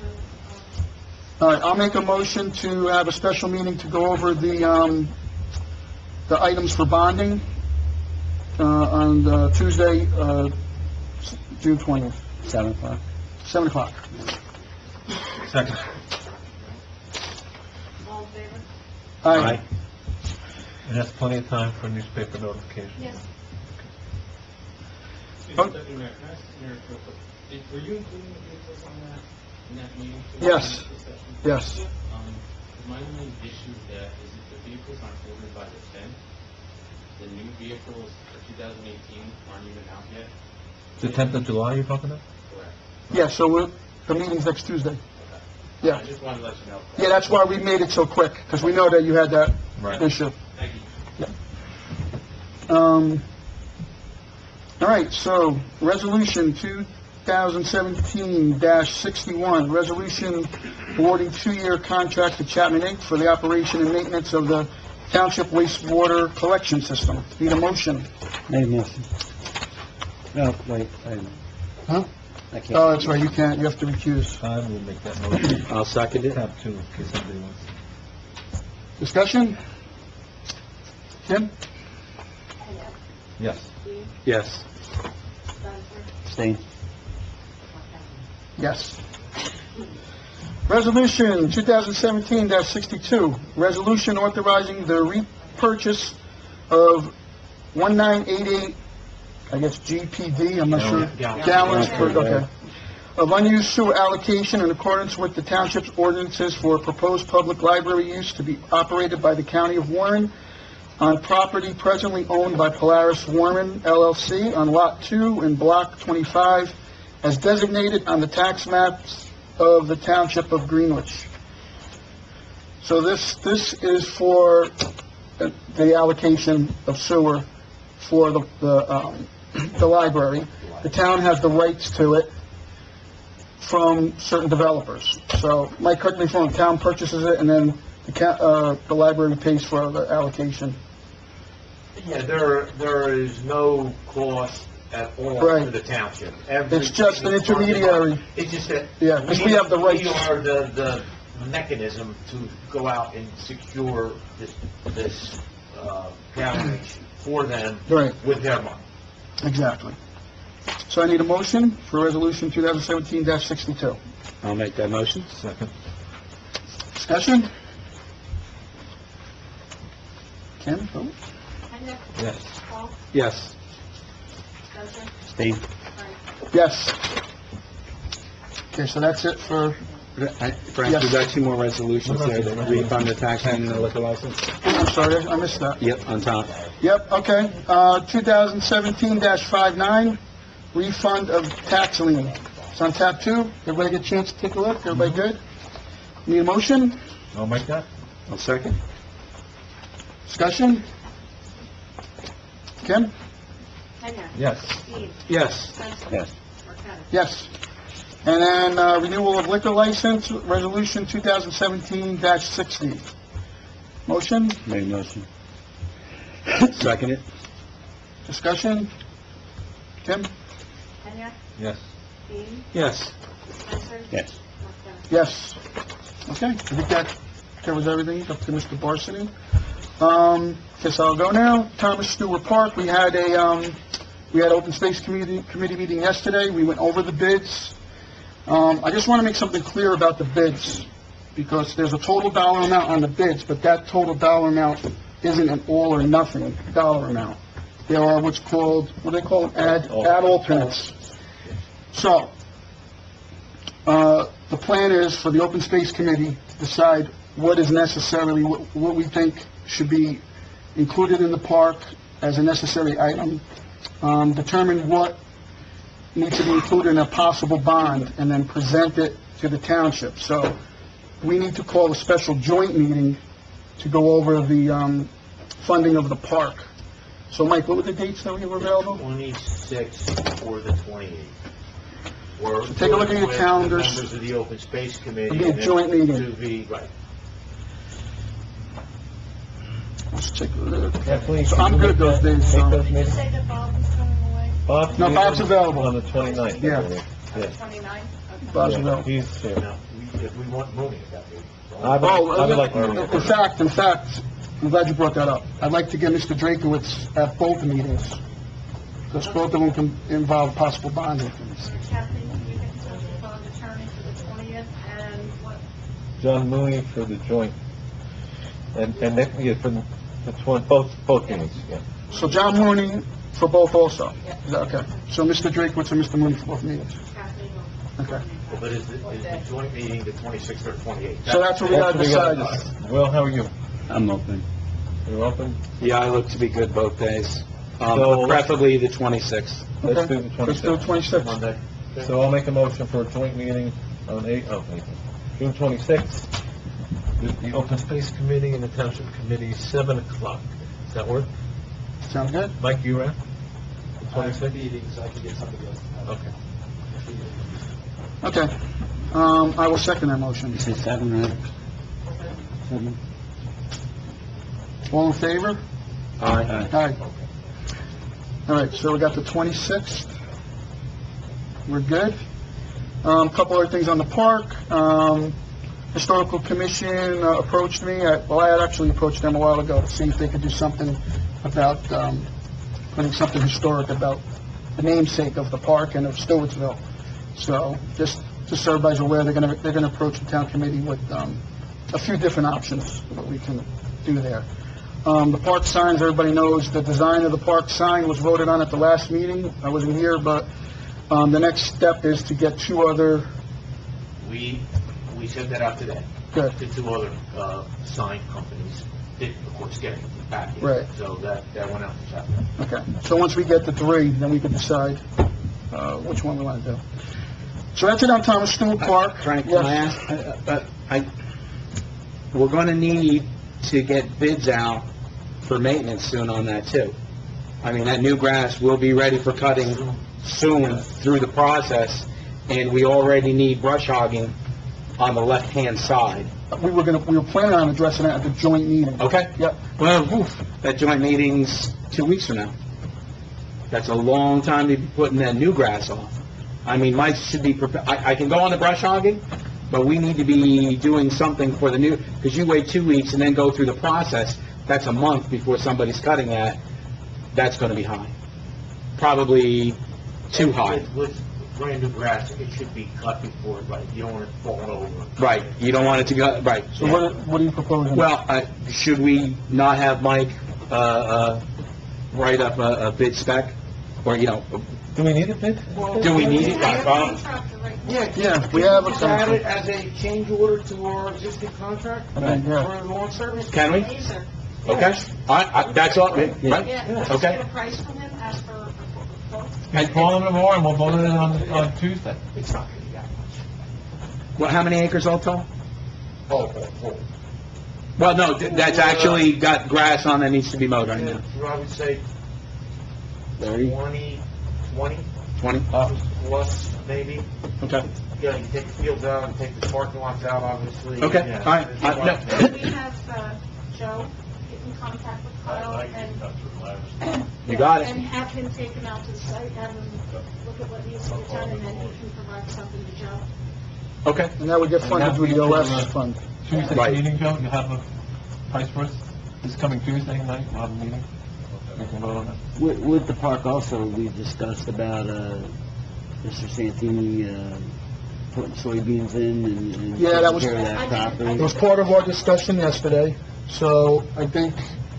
to... All right, I'll make a motion to have a special meeting to go over the items for bonding, on Tuesday, June 20th, 7 o'clock. 7 o'clock. Second. All in favor? Aye. And that's plenty of time for newspaper notification. Yes. Oh. Were you including the vehicles on that, in that meeting? Yes. Yes. My only issue with that is if the vehicles aren't ordered by the 10th, the new vehicles for 2018 aren't even out yet. The 10th of July you're talking about? Correct. Yeah, so the meeting's next Tuesday. Yeah. I just wanted to let you know. Yeah, that's why we made it so quick, because we know that you had that Right. issue. Thank you. All right, so, Resolution 2017-61, resolution awarding 2-year contract to Chapman Inc. for the operation and maintenance of the Township wastewater collection system. Need a motion? Made a motion. No, wait, Huh? I can't. Oh, that's right, you can't, you have to recuse. I will make that motion. I'll second it. Tab 2, in case somebody wants. Discussion? Tim? Kenya? Yes. Dean? Yes. Spencer? Stay. Yes. Resolution 2017-62, resolution authorizing the repurchase of 1988, I guess GPD, I'm not sure. Gallons per, okay. Of unused sewer allocation in accordance with the township's ordinances for proposed public library use to be operated by the County of Warren on property presently owned by Polaris Warren LLC on Lot 2 in Block 25 as designated on the tax maps of the Township of Greenwich. So this is for the allocation of sewer for the library. The town has the rights to it from certain developers. So, Mike, correct me if I'm wrong, the town purchases it, and then the library pays for the allocation. Yeah, there is no cost at all Right. to the township. It's just an intermediary. It's just that. Yeah, 'cause we have the rights. We are the mechanism to go out and secure this coverage for them Right. with their money. Exactly. So I need a motion for Resolution 2017-62. I'll make that motion. Second. Discussion? Kim, vote? Kenya? Yes. Paul? Yes. Spencer? Steve? Frank? Yes. Okay, so that's it for, Frank, Yes. we've got two more resolutions there that refund the tax and the liquor license. I'm sorry, I missed that. Yep, on top. Yep, okay. 2017-59, refund of tax lien. It's on tab 2. Everybody get a chance to take a look? Everybody good? Need a motion? I'll make that. I'll second. Discussion? Kim? Kenya? Yes. Steve? Yes. Spencer? Yes. Marqueta? Yes. And then, renewal of liquor license, Resolution 2017-60. Motion? Made a motion. Second it. Discussion? Kim? Kenya? Yes. Steve? Yes. Spencer? Yes. Marqueta? Yes. Okay, I think that covers everything, up to Mr. Barsity. Guess I'll go now. Thomas Stewart Park, we had open space committee meeting yesterday. We went over the bids. I just want to make something clear about the bids, because there's a total dollar amount on the bids, but that total dollar amount isn't an all or nothing dollar amount. There are what they call add alternates. So, the plan is for the Open Space Committee to decide what is necessarily, what we think should be included in the park as a necessary item, determine what needs to be included in a possible bond, and then present it to the township. So, we need to call a special joint meeting to go over the funding of the park. So, Mike, what were the dates that we were available? 26 or the 28th. Or Take a look at your with the calendars. members of the Open Space Committee. It'll be a and then joint meeting. To be, right. Let's take a look. Kathleen, So I'm good those days, Make so. those Did you meetings. say that Bob was going away? Bob's No, leaving Bob's available. On the 29th. Yeah. I believe. On the Yeah. 29th? Okay. Bob's Yeah, available. He's here. Now, if we want Mooney at that meeting. I would like to. In fact, I'm glad you brought that up. I'd like to get Mr. Drakowitz at both meetings, because both of them can involve possible bonding. Kathleen, can you get in touch with Bob's attorney for the 20th, and what, John Mooney for the joint. And then, yeah, for the both meetings, yeah. So John Mooney for both also? Is that okay? So Mr. Drakowitz and Mr. Mooney for both meetings? Kathleen will... Okay. But is the joint meeting the 26th or 28th? So that's what we gotta decide. Well, how are you? I'm open. You open? Yeah, I look to be good both days. So- But preferably the 26th. Let's Okay. do the Let's do 26th. 26. Monday? So I'll make a motion for a joint meeting on June 26th, with the Open Space Committee and the Township Committee, 7 o'clock. Does that work? Sound good? Mike, you around? The 26th? Meetings, I can get somebody else. Okay. Okay. I will second that motion. You said 7, right? 7? All in favor? Aye. Aye. All right, so we got the 26th. We're good. Couple other things on the park. Historical Commission approached me. I had actually approached them a while ago to see if they could do something about putting something historic about the namesake of the park and of Stewartsville. So just so everybody's aware, they're gonna approach the town committee with a few different options that we can do there. The park signs, everybody knows the design of the park sign was voted on at the last meeting. I wasn't here, but the next step is to get two other, We sent that out today. Good. To two other sign companies. Didn't, of course, get it back yet. Right. So that went out this afternoon. okay. So once we get the three, then we can decide which one we want to do. So that's it on Thomas Stewart Park. Frank, can Yes. I ask, we're gonna need to get bids out for maintenance soon on that too. I mean, that new grass will be ready for cutting soon through the process, and we already need brush hogging on the left-hand side. We were planning on addressing that at the joint meeting. Okay? Yep. Well, that joint meeting's 2 weeks from now. That's a long time to be putting that new grass off. I mean, Mike should be I can go on the brush hogging, but we need to be doing something for the new, because you wait 2 weeks and then go through the process, that's a month before somebody's cutting that. That's going to be high. Probably too high. With brand new grass, it should be cut before, right? You don't want it falling over. Right, you don't want it to go, right. So what are you proposing? Well, should we not have Mike write up a bid spec? Or, Do we need a bid? do we need it? Yeah, we have a Just add it as a change order to our existing contract Okay, yeah. for lawn service. Can we? Laser. Okay, that's all, right? Yeah, just Okay. get a price from him, ask for a quote. And call them tomorrow, and we'll vote on it on Tuesday. It's not gonna be that much. Well, how many acres all total? Oh. Well, no, that's actually got grass on that needs to be mowed right now. I would say 30? 20 20? plus maybe. Okay. Yeah, you take the fields out and take the parking lots out, obviously. Okay, Yeah. all right. Can we have Joe get in contact with Kyle and... You got it. And have him take him out to the site, have him look at what needs to be done, and then he can provide something to Joe. Okay. And that would get funded through the OS fund. Tuesday Right. meeting, Joe, you have a price for us? This coming Tuesday night, we'll have a meeting? We can vote on it. With the park also, we discussed about, Mr. Santini, putting soybeans in and Yeah, that was- taking care of that It property. was part of our discussion yesterday, so I think,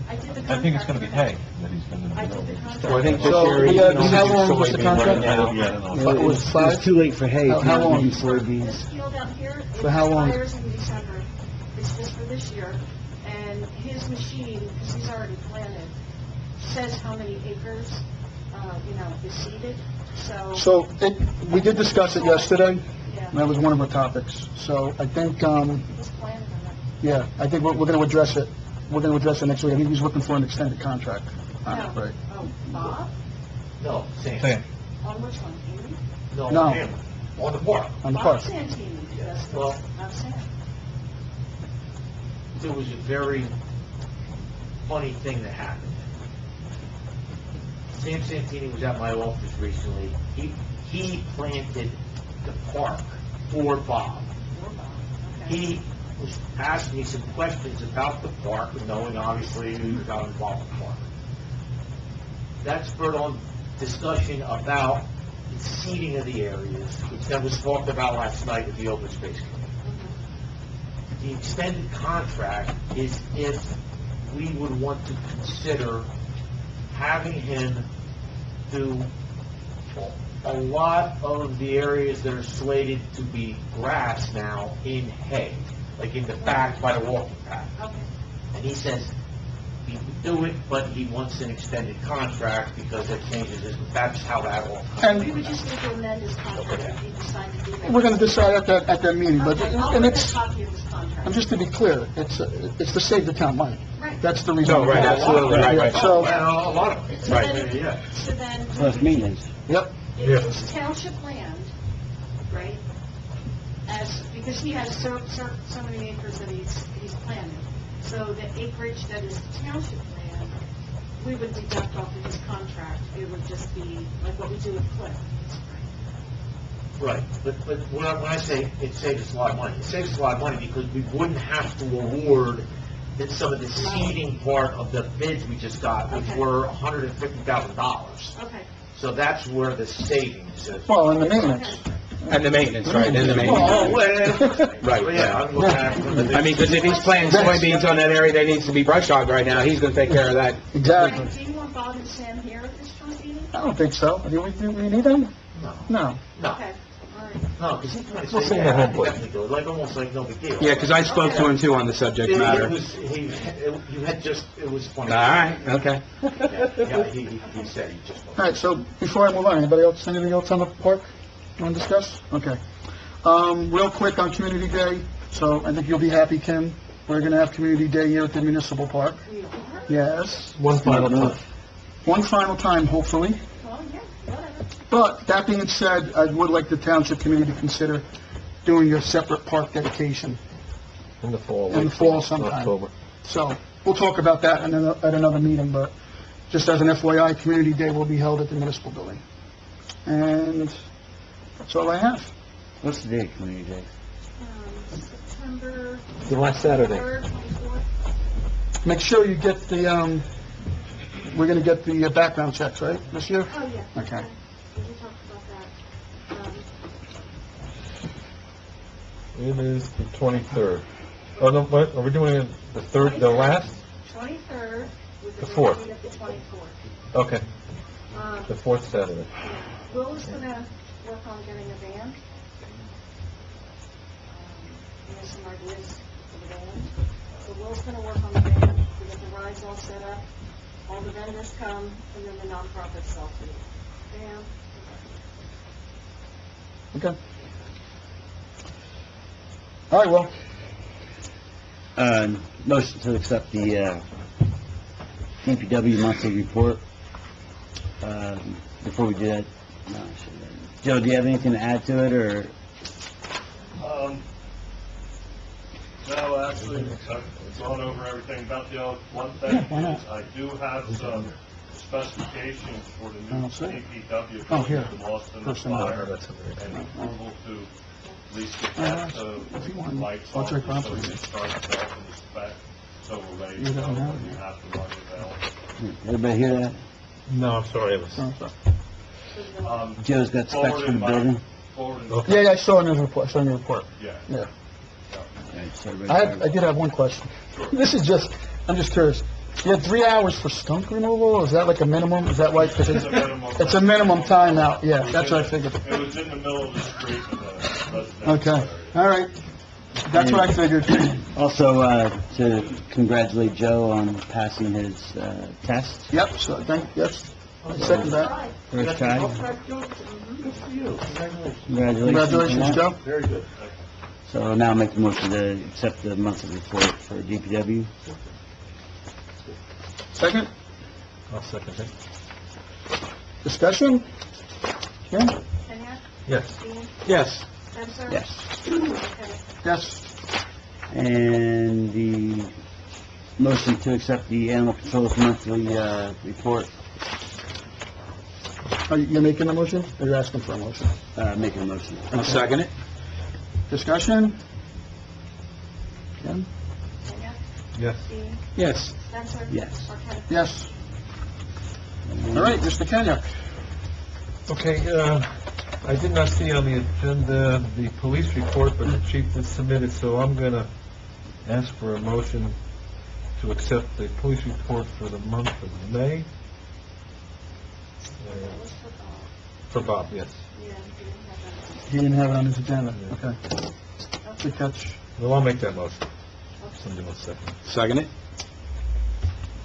I did the I think it's gonna be contract hay that he's gonna I do. did the contract. Well, I think this So, year, we you had- know, how we do long was the soybean contract? right now. Yeah, I don't know. it was It was 5? too late for hay, How it's not long? do soybeans. This field out here, it For how long? expires in December. It's just for this year. And his machine, because he's already planted, says how many acres, is seeded, so... So, we did discuss it yesterday, Yeah, and that was one of our topics. So I think, he's planning on it. yeah, I think we're going to address it. We're going to address it next week. I think he's looking for an extended contract on it, No. right? Oh, Bob? No, Sam. Sam. On which one, Amy? No. Him. On the park. On the Bob park. Santini, that's Well- not Sam. There was a very funny thing that happened. Sam Santini was at my office recently. He planted the park for Bob. Or Bob, okay. He was asking me some questions about the park, knowing obviously who got involved in the park. That spurred on discussion about the seeding of the areas, which that was talked about last night at the Open Space Committee. The extended contract is if we would want to consider having him do a lot of the areas that are slated to be grass now in hay, like in the back by the walking path. Okay. And he says he would do it, but he wants an extended contract because that changes his, that's how that all comes. We would just need to amend his contract if he decided to do that. We're going to decide at that meeting, but, Okay, I'll and look at it's, a copy of his contract. and just to be clear, it's to save the town money. Right. That's the reason. No, right, absolutely, right. So, Well, a lot of it. So Right. then- Yeah. So then, Plus maintenance. yep, if it's township land, right, because he has so many acres that he's planted, so the acreage that is township land, we would deduct off of his contract. It would just be like what we do with Cliff. Right, but when I say it saves us a lot of money, it saves us a lot of money because we wouldn't have to award some of the seeding part of the bids we just got, which Okay. were $150,000. Okay. So that's where the savings is. well, and the maintenance. And the maintenance, right, and the Well, maintenance. Right. well, yeah, I'm looking at it. I mean, because if he's planting soybeans on that area that needs to be brush hogged right now, he's going to take care of that. Exactly. Do you want Bob and Sam here at this joint meeting? I don't think so. Do we need them? No, No. no, Okay, all right. no, because he's going to We'll say, sing the yeah, I home can plate. definitely do it, like, almost like no big deal. Yeah, because I spoke to him too on the subject It matter. was, you had just, it was funny. All right, okay. Yeah, he said he just. All right, so before I move on, anybody else, anything else on the park you want to discuss? Okay. Real quick on Community Day, so I think you'll be happy, Kim. We're going to have Community Day here at the Municipal Park. We are? Yes. One final time. One final time, hopefully. Well, yeah, whatever. But that being said, I would like the Township Committee to consider doing your separate park dedication In the fall. in the fall sometime. October. So, we'll talk about that at another meeting, but just as an FYI, Community Day will be held at the municipal building. And that's all I have. What's the date, Community Day? September The last Saturday. 3rd, 24th. Make sure you get the, we're gonna get the background checks, right, this year? Oh, yeah. Okay. We talked about that. It is the 23rd. Oh, no, what, are we doing it the 3rd, the last? 23rd, with The the 4th. meeting of the 24th. Okay, Um, the 4th Saturday. Will is gonna work on getting a van. He has some ideas for the van. So Will's gonna work on the van, we get the rides all set up, all the vendors come, and then the nonprofit sell food. Van. Okay. All right, well, Motion to accept the DPW monthly report. Before we do that, no, I should- Joe, do you have anything to add to it, or? No, actually, I've gone over everything. About the one thing is, I do have some specifications for the new DPW Oh, here. building, the Boston Personnel. Fire, and approval to at least get that, so if you want, lights I'll on, check so we properly. can start developing the spec, so we're ready You to go don't have when it. you have to run available. Everybody hear that? No, I'm sorry, it was... Joe's got specs for the building? yeah, I saw it in his report, Yeah. Yeah. Alright, so everybody- I did have one question. This is just, I'm just curious. You had 3 hours for skunk removal? Is that like a minimum? Is that right? 'Cause It's a minimum. it's a minimum timeout, yeah, It was that's in what I the- figured. It was in the middle of the street in the residential Okay, area. all right. That's what I figured. Also, to congratulate Joe on passing his test, Yep, so yes, I second that. first try. Good for you. Congratulations. Congratulations, Joe. Very good. So now I'll make the motion to accept the monthly report for DPW. Second, I'll second it. discussion? Ken? Kenya? Yes. Dean? Yes. Spencer? Yes. Okay. Yes. And the motion to accept the animal control's monthly report, Are you making a motion, or you're asking for a motion? making a motion. I'll second it. Discussion? Ken? Kenya? Yes. Dean? Yes. Spencer? Yes. Okay. Yes. All right, Mr. Kenya. Okay, I did not see on the agenda the police report, but the chief did submit it, so I'm gonna ask for a motion to accept the police report for the month of May. That was for Bob. For Bob, yes. Yeah, he didn't have that. He didn't have it on his agenda, okay. Good catch. Well, I'll make that motion. Somebody will second. Second it.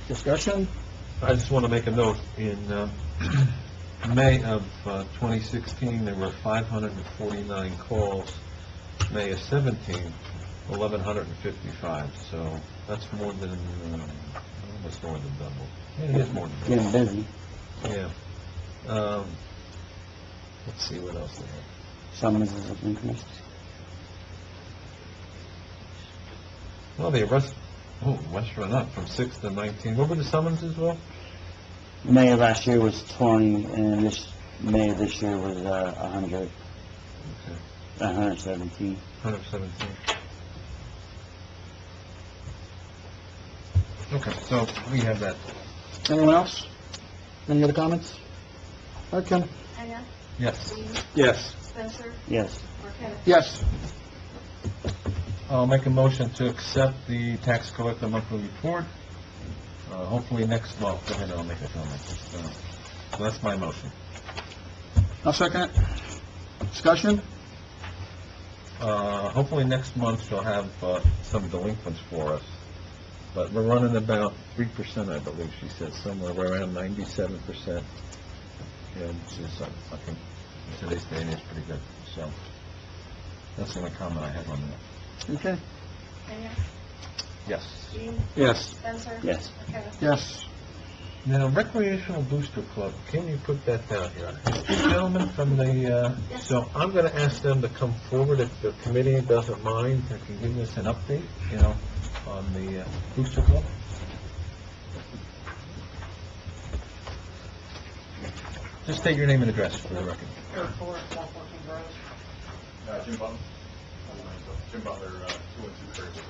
Discussion? I just want to make a note, in May of 2016, there were 549 calls. May of 17, 1,155, so that's more than, almost more than double. It is more than double. Getting busy. Yeah. Let's see what else they have. Summonses have increased. Well, the restaurant up from 6 to 19. What were the summonses, Will? May of last year was 20, and May of this year was 100, Okay, 117. 117. Okay, so we have that. Anyone else? Any other comments? Okay. Kenya? Yes. Dean? Yes. Spencer? Yes. Marqueta? Yes. I'll make a motion to accept the tax collector monthly report. Hopefully next month, go ahead, I'll make a comment. So that's my motion. I'll second it. Discussion? Hopefully next month she'll have some delinquents for us. But we're running about 3%, I believe, she said, somewhere around 97%. And she's, I think, in today's day and age, pretty good. So that's the only comment I have on that. Okay. Kenya? Yes. Dean? Yes. Spencer? Yes. Marqueta? Yes. Now, recreational booster club, can you put that down here? These gentlemen from the, so I'm gonna ask them to come forward if the committee doesn't mind, they can give us an update, on the booster club. Just state your name and address for the record. Eric Fuller, 114 Grove. Jim Butler. Jim Butler, 212 Curtis.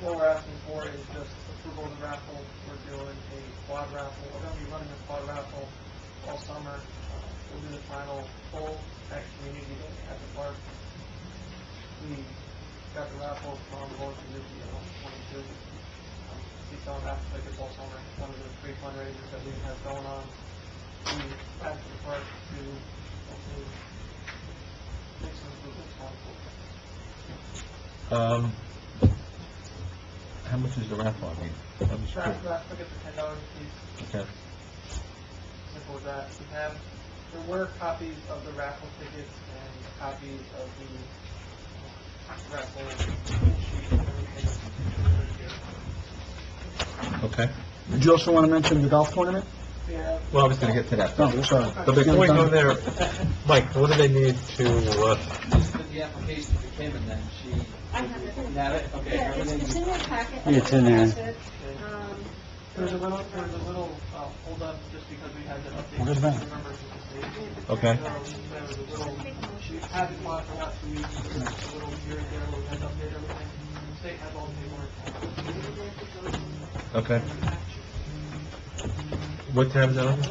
What we're asking for is just approval of the raffle. We're doing a quad raffle. We're going to be running a quad raffle all summer. We'll do the final poll at Community Day at the park. We got the raffle from Lord Suzuki at 122. We selling raffle tickets all summer. One of the free fundraisers that we have going on. We asked the park to hopefully make some improvements on it. How much is the raffle? I mean, I'm just curious. Raffle tickets are $10 a piece. Okay. Simple as that. There were copies of the raffle tickets and copies of the raffle sheet and everything. Okay. Did you also want to mention the golf tournament? Yeah. Well, I was gonna get to that. Oh, sorry. But before we go there, Mike, what do they need to, Just put the application to Kim and then she... I have it. You have it? Okay. Yeah, everything- it's in your packet. Yeah, it's in there. There's a little hold up just because we had to update. What is that? the members of the state. Okay. There was a little, we had it for the last 2 weeks, there was a little here and there where we had to update everything. The state has all the paperwork. okay. What time is it on?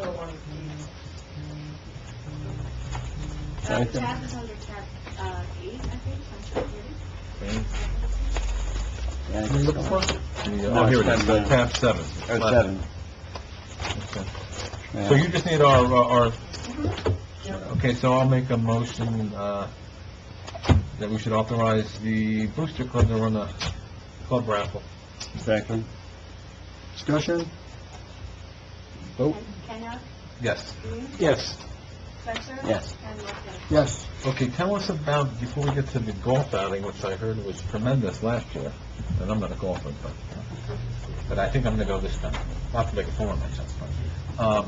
Tab is under tab 8, I think, I'm sure it is. Yeah, What are you looking for? Oh, here it is, tab 7. Or 7. Okay. So you just need our, okay, so I'll make a motion, that we should authorize the Booster Club to run a club raffle. Second. Discussion? Vote? Kenya? Yes. Dean? Yes. Spencer? Yes. And Marquez. Yes. Okay, tell us about, before we get to the golf outing, which I heard was tremendous last year, and I'm not a golfer, but I think I'm gonna go this time. Not to make a fool of myself, but,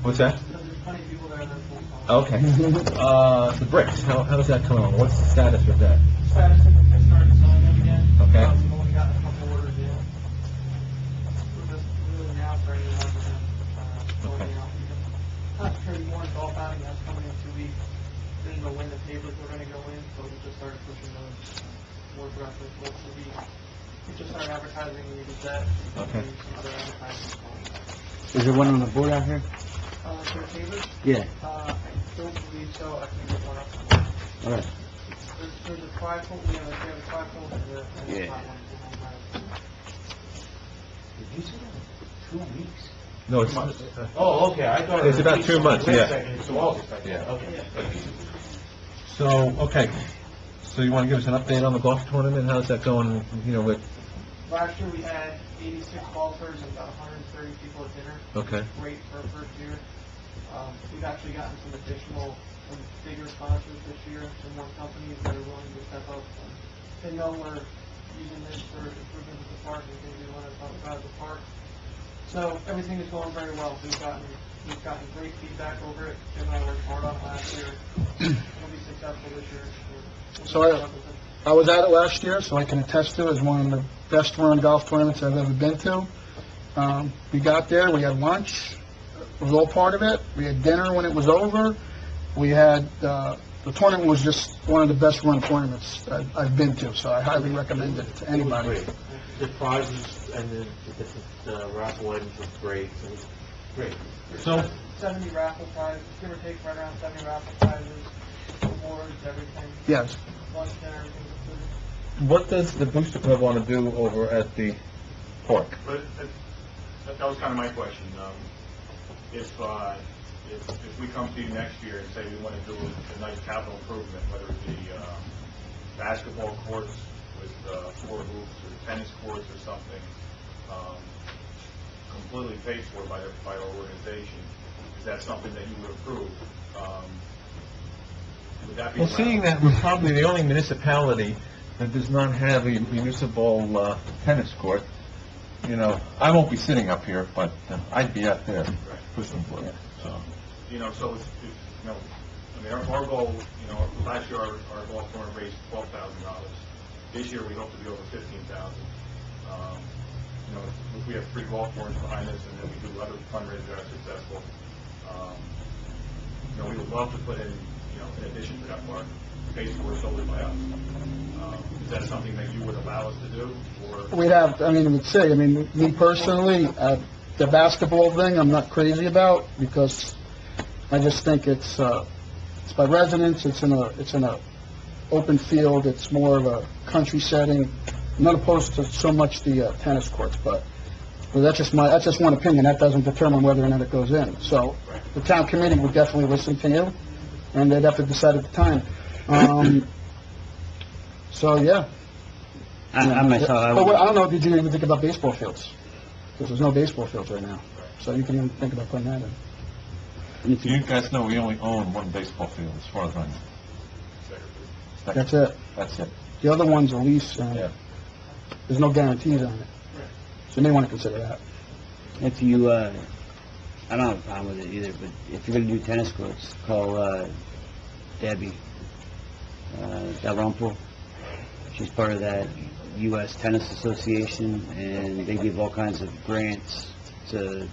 what's that? Because there's plenty of people there that are full time. Okay. The bricks, how does that come along? What's the status with that? Status is we started selling them again. Okay. We've only gotten a couple orders in. We're just really now starting to work with them. Okay. Concentrating more on golf outing, that's coming in 2 weeks. Didn't know when the papers were gonna go in, so we just started pushing those more aggressively. We just started advertising in the Gazette. Okay. Some other advertising. Is there one on the board out here? For the papers? Yeah. I don't believe so. I can get one up. All right. There's a trifold, we have a trifold and a Yeah. flat one. Did you say that? 2 weeks? No, it's, Oh, okay, I thought it It's was... about 2 months, Wait a yeah. second, it's August, I Yeah. thought. Okay. so, okay. So you wanna give us an update on the golf tournament? How's that going, with, Last year we had 86 golfers and about 130 people at dinner. okay, Great for a first year. We've actually gotten some bigger sponsors this year, some more companies that are willing to step up. They know we're using this for improvement of the park and things we want to talk about at the park. So everything is going very well. We've gotten great feedback over it. Jim and I worked hard on it last year. We'll be successful this year. So I was at it last year, so I can attest to it as one of the best run golf tournaments I've ever been to. We got there, we had lunch, it was all part of it. We had dinner when it was over. We had, the tournament was just one of the best run tournaments I've been to, so I highly recommend it to anybody. Great. The prizes and the different raffle items were great, so it was great. so, 70 raffle prizes, give or take right around 70 raffle prizes, awards, everything. Yes. Lunch, dinner, everything's included. what does the Booster Club wanna do over at the park? But that was kind of my question. If we come to you next year and say we want to do a nice capital improvement, whether it be basketball courts with 4 hoops or tennis courts or something, completely paid for by our organization, is that something that you would approve? Would that be Well, allowed? seeing that we're probably the only municipality that does not have a municipal tennis court, you know, I won't be sitting up here, but I'd be out there pushing for it, so. You know, so it's, you know, I mean, our goal, you know, last year our golf tournament raised $12,000. This year we hope to be over 15,000. You know, if we have 3 golf tournaments behind us and then we do other fundraisers that are successful, you know, we would love to put in, you know, in addition to that part, baseball solely by us. Is that something that you would allow us to do, or? We'd have, I mean, me personally, the basketball thing, I'm not crazy about, because I just think it's by residents, it's in a open field, it's more of a country setting. I'm not opposed to so much the tennis courts, but that's just one opinion. That doesn't determine whether or not it goes in. So the town committee would definitely listen to you, and they'd have to decide at the time. So, yeah. I myself, But I don't know if you didn't even think about baseball fields, because there's no baseball fields right now. So you can even think about putting that in. You guys know we only own 1 baseball field, as far as I know. That's it. That's it. The other one's a lease, and Yeah. there's no guarantees on it. So you may want to consider that. if you, I don't have a problem with it either, but if you're gonna do tennis courts, call, Debbie, Dalrymple. She's part of that U.S. Tennis Association, and they give all kinds of grants to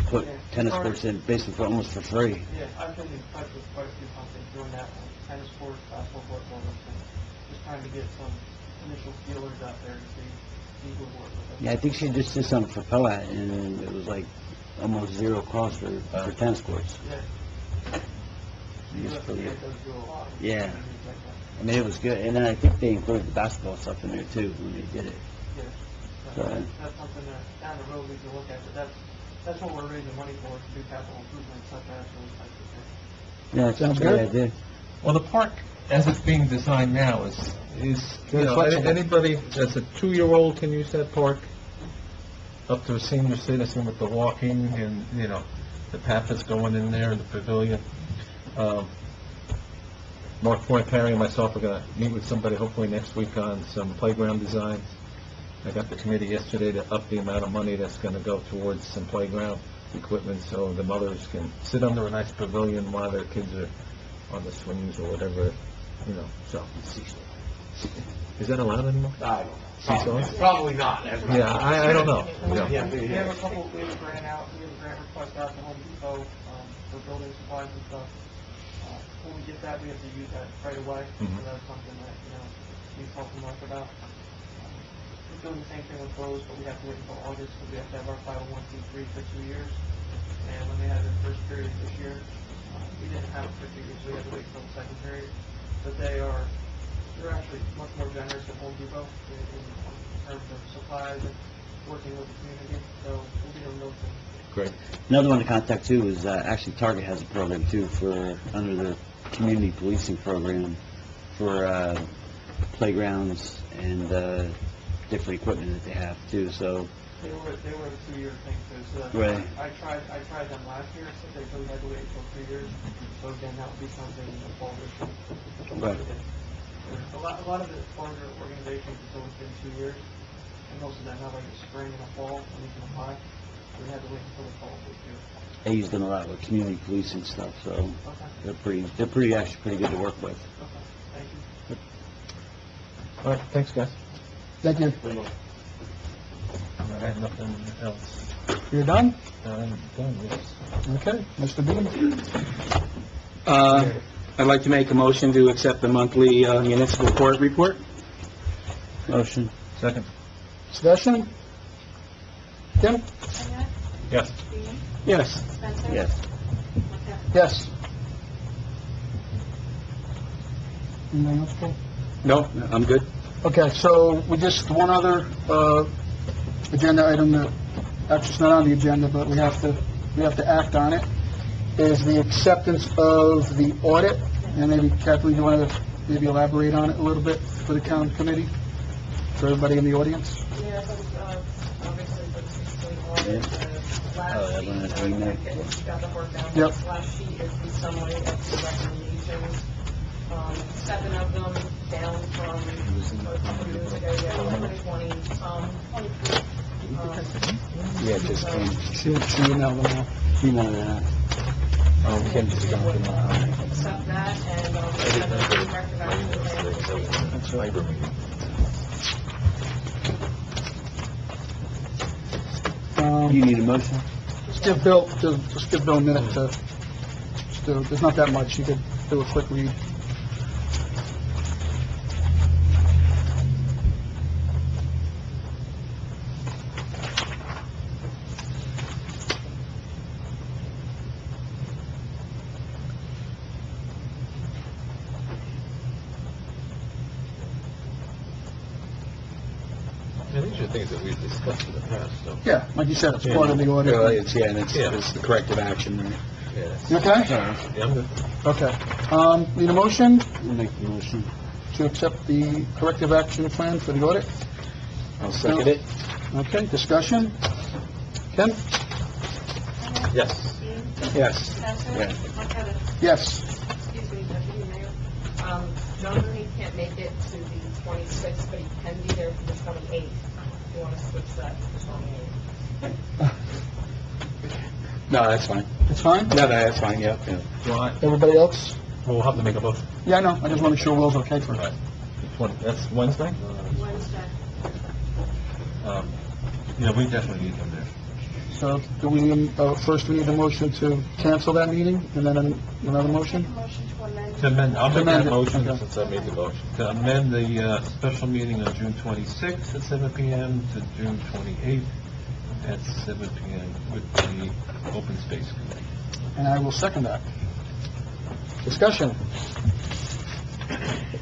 put tennis courts in, basically for almost for free. Yeah, I've been in touch with quite a few companies doing that, tennis courts, basketball court, and just trying to get some initial feelers out there to see who would work with them. Yeah, I think she just did something for Pellet, and it was like almost zero cost for tennis courts. Yeah. Just for the- USDA does do a lot. Yeah. I mean, it was good, and then I think they included the basketball stuff in there too when they did it. Yeah. So, That's something that down the road we can look at, but that's what we're raising money for, to do capital improvements such as those types of things. yeah, it sounds good. good. Idea. Well, the park, as it's being designed now, is you know, flexible. anybody that's a 2-year-old can use that park, up to a senior citizen with the walking and, you know, the path that's going in there, the pavilion. Mark Poincaré and myself are gonna meet with somebody hopefully next week on some playground designs. I got the committee yesterday to up the amount of money that's gonna go towards some playground equipment, so the mothers can sit under a nice pavilion while their kids are on the swings or whatever, you know, so. Is that allowed anymore? I don't know. Seesaws? Probably not. Yeah, I don't know. Yeah. We have a grant request out to Home Depot, for building supplies and stuff. When we get that, we have to use that right away, so that's something that, you know, we talked to Mark about. We're doing the same thing with clothes, but we have to wait until August, because we have to have our 501c3 for 2 years. And when they had their first period this year, we didn't have it for 2 years, so we had to wait until the second period. But they're actually much more generous at Home Depot in terms of supplies and working with the community, so we'll be able to. Great. Another one to contact too is, actually Target has a program too for, under the community policing program for, playgrounds and, different equipment that they have too, so. They were a 2-year thing too, so that's Right. I tried them last year, so they really had to wait until 3 years. So again, that would be something in the fall this year. Right. A lot of the larger organizations, it's always been 2 years, and most of them have like a spring and a fall when you can apply. So we had to wait until the fall this year. I use them a lot with community policing stuff, so Okay. they're pretty actually pretty good to work with. Okay, thank you. All right, thanks, guys. Thank you. I have nothing else. You're done? I'm done, yes. Okay, Mr. Bean? I'd like to make a motion to accept the monthly municipal court report. Motion. Second. Discussion? Tim? Annette? Yes. Dean? Yes. Spencer? Yes. Okay. Yes. Anything else, Paul? No, I'm good. Okay, so we just, one other, agenda item that, actually it's not on the agenda, but we have to act on it, is the acceptance of the audit. And maybe Kathleen, you want to maybe elaborate on it a little bit for the town committee, for everybody in the audience? Yeah, so, obviously, for the 16 audit, the last Oh, that sheet, one has to be made. you got the work down. Yep. This last sheet is the summary of the recommendations. 7 of them down from a couple years ago, yeah, 2020, 23 Yeah, it just came. She emailed them all. Email that. Oh, Kim just got them all. Accept that and, send it to the corrective action plan. That's right. You need a motion? Just give Bill a minute to, there's not that much, you could do a quick read. Yeah, these are things that we've discussed in the past, so. Yeah, like you said, it's part of the audit. And it's the corrective action, right? You okay? Yeah, I'm good. Okay. Need a motion I'll make the motion. to accept the corrective action plan for the audit? I'll second it. Okay, discussion? Ken? Yes. Yes. Counselor? Yeah. Marqueta? Yes. Excuse me, Deputy Mayor. John Rooney can't make it to the 26th, but he can be there for the 28th. If you want to switch that to the 28th. No, that's fine. It's fine? No, that's fine, yeah. Everybody else? We'll have to make a motion. Yeah, I know, I just want to make sure Will's okay for it. That's Wednesday? Wednesday. Yeah, we definitely need them there. So, do we, first we need a motion to cancel that meeting, and then another motion? Motion to amend. To amend, I'll make Amend that it, motion okay. since I made the motion. To amend the special meeting on June 26th at 7 PM to June 28th at 7 PM with the Open Space Committee. And I will second that. Discussion?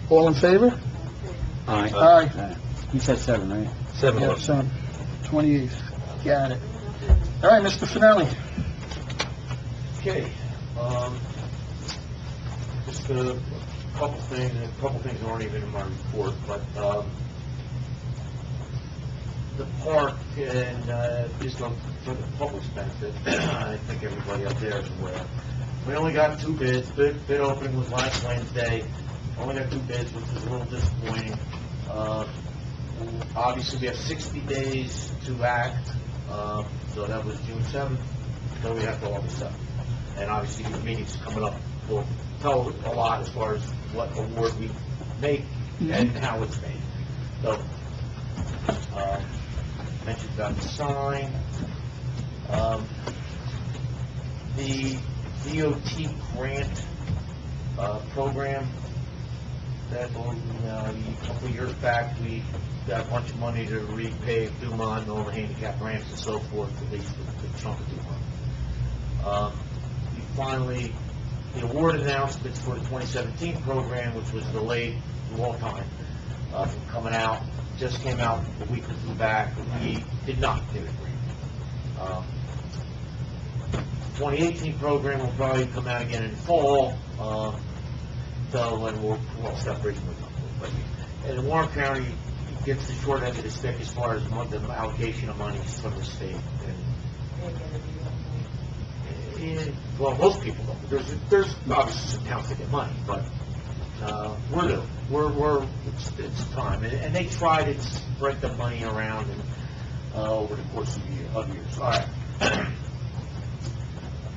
All in favor? Aye. Aye. You said 7, right? 7 Yeah, o'clock. so, 28th. Got it. All right, Mr. Finelli. Okay, just a couple things aren't even in my report, but, the park, and, just for the public's benefit, I think everybody up there is aware. We only got 2 bids, bid opening was last Wednesday, only got 2 bids, which was a little disappointing. Obviously, we have 60 days to act, so that was June 7th, so we have to August 7th. And obviously, the meetings coming up will tell a lot as far as what award we make and how it's made. So, mentioned about the sign. The DOT grant program that a couple of years back, we got a bunch of money to repave Dumont and all the handicap ramps and so forth, at least the chunk of Dumont. We finally, the award announcements for the 2017 program, which was delayed a long time from coming out, just came out a week or two back, and we did not get a grant. 2018 program will probably come out again in fall, so when we'll stop bridging with them. And Warren County gets the short end of the stick as far as the allocation of money from the state. And, well, most people don't. There's obviously some towns that get money, but we're new. It's time. And they try to spread the money around and, over the course of years. All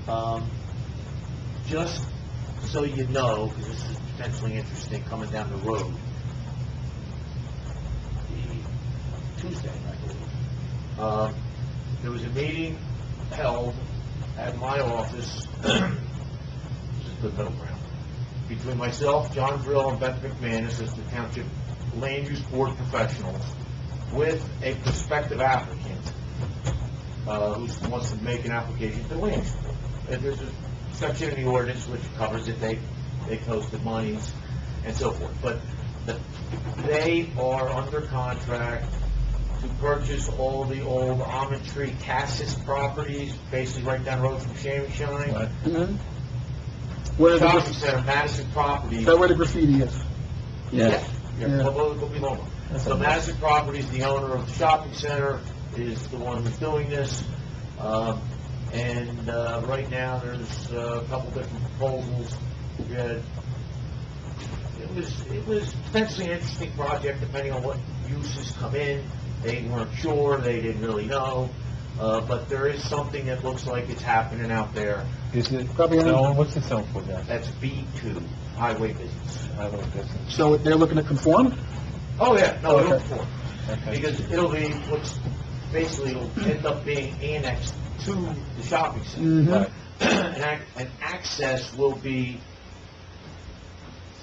right. Just so you know, because this is potentially interesting coming down the road, Tuesday, I believe, there was a meeting held at my office, this is the middle ground, between myself, John Drill, and Beth McManus as the Township Land Use Board professionals, with a prospective applicant who wants to make an application to the Land Use Board. And there's a section in the ordinance which covers it. They posted monies and so forth. But they are under contract to purchase all the old almond tree Cassis properties, basically right down the road from Shammy Shine. Mm-hmm. Where the Shopping center, Madison Properties. Is that where the graffiti is? Yeah. Yeah. Go below them. So Madison Properties, the owner of the shopping center, is the one who's doing this. And right now, there's a couple different proposals. We had, it was potentially an interesting project, depending on what uses come in. They weren't sure, they didn't really know, but there is something that looks like it's happening out there. Is it, Probably any- no, what's the zone for that? That's B2, highway business. Highway business. So they're looking to conform? Oh, yeah, no, it'll Okay. perform. Okay. Because it'll be, what's, basically, it'll end up being annexed to the shopping center. Mhm. And access will be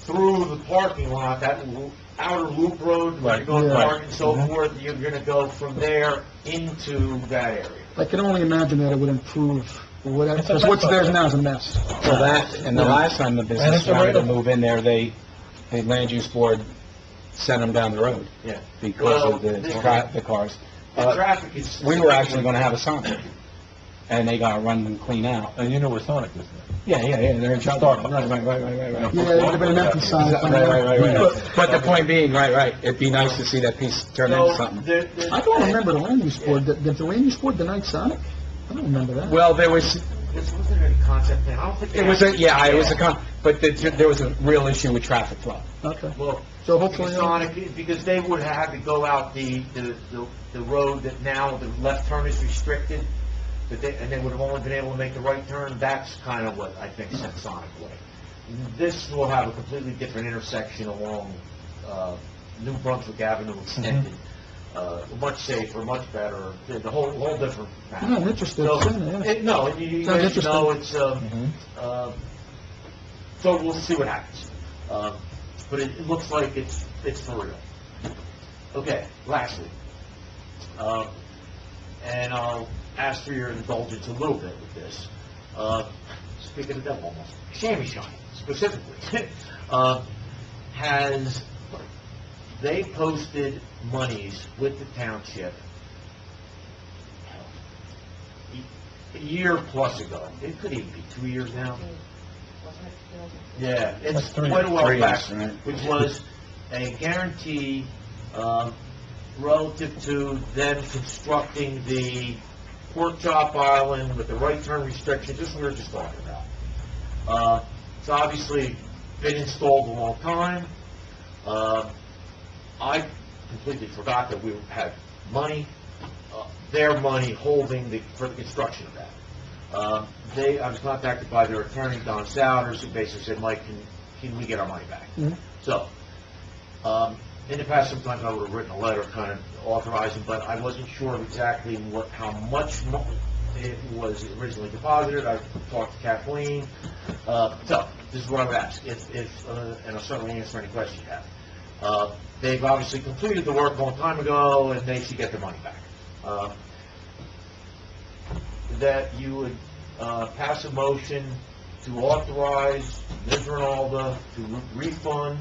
through the parking lot, that outer loop road, where you're going to Right. park and so Mhm. forth, you're gonna go from there into that area. I can only imagine that it would improve whatever, because what's there now is a mess. So that, and the last time the And business it's a wanted to rental. move in there, the land use board sent them down the road Yeah. because Well, of the the cars. The traffic is... We were actually gonna have a Sonic, and they gotta run and clean out. And you know where Sonic is now? Yeah, they're in trouble. Right. Yeah, it would have been an empty sign. But the point being, right, it'd be nice to see that piece turn into something. I don't remember the land use board, did the land use board deny Sonic? I don't remember that. Well, there was, This wasn't any concept thing, I don't think... it was but there was a real issue with traffic flow. Okay. Well, So hopefully, Sonic, because they would have to go out the road that now the left turn is restricted, and they would have only been able to make the right turn, that's kind of what I think sent Sonic away. This will have a completely different intersection along New Brunswick Avenue extended, much safer, much better, the whole different map. Yeah, I'm interested. So, Yeah. no, you Sounds guys know it's, interesting. so we'll see what happens. But it looks like it's for real. Okay, lastly, and I'll ask for your indulgence a little bit with this. Speaking of the devil almost, Shammy Shine specifically, they posted monies with the township a year plus ago. It could even be 2 years now. Yeah, it's quite a while 3 back, years, right. which was a guarantee relative to them constructing the pork chop island with the right turn restrictions, just what we were just talking about. It's obviously been installed a long time. I completely forgot that we had money, their money holding for the construction of that. I was contacted by their attorney, Don Souders, who basically said, Mike, can we get our money back? Mhm. So, in the past, sometimes I would have written a letter kind of authorizing, but I wasn't sure of exactly how much it was originally deposited. I talked to Kathleen. So, this is what I would ask, and I'll certainly answer any questions you have. They've obviously completed the work a long time ago, and they should get their money back. That you would pass a motion to authorize Ms. Ronaldo to refund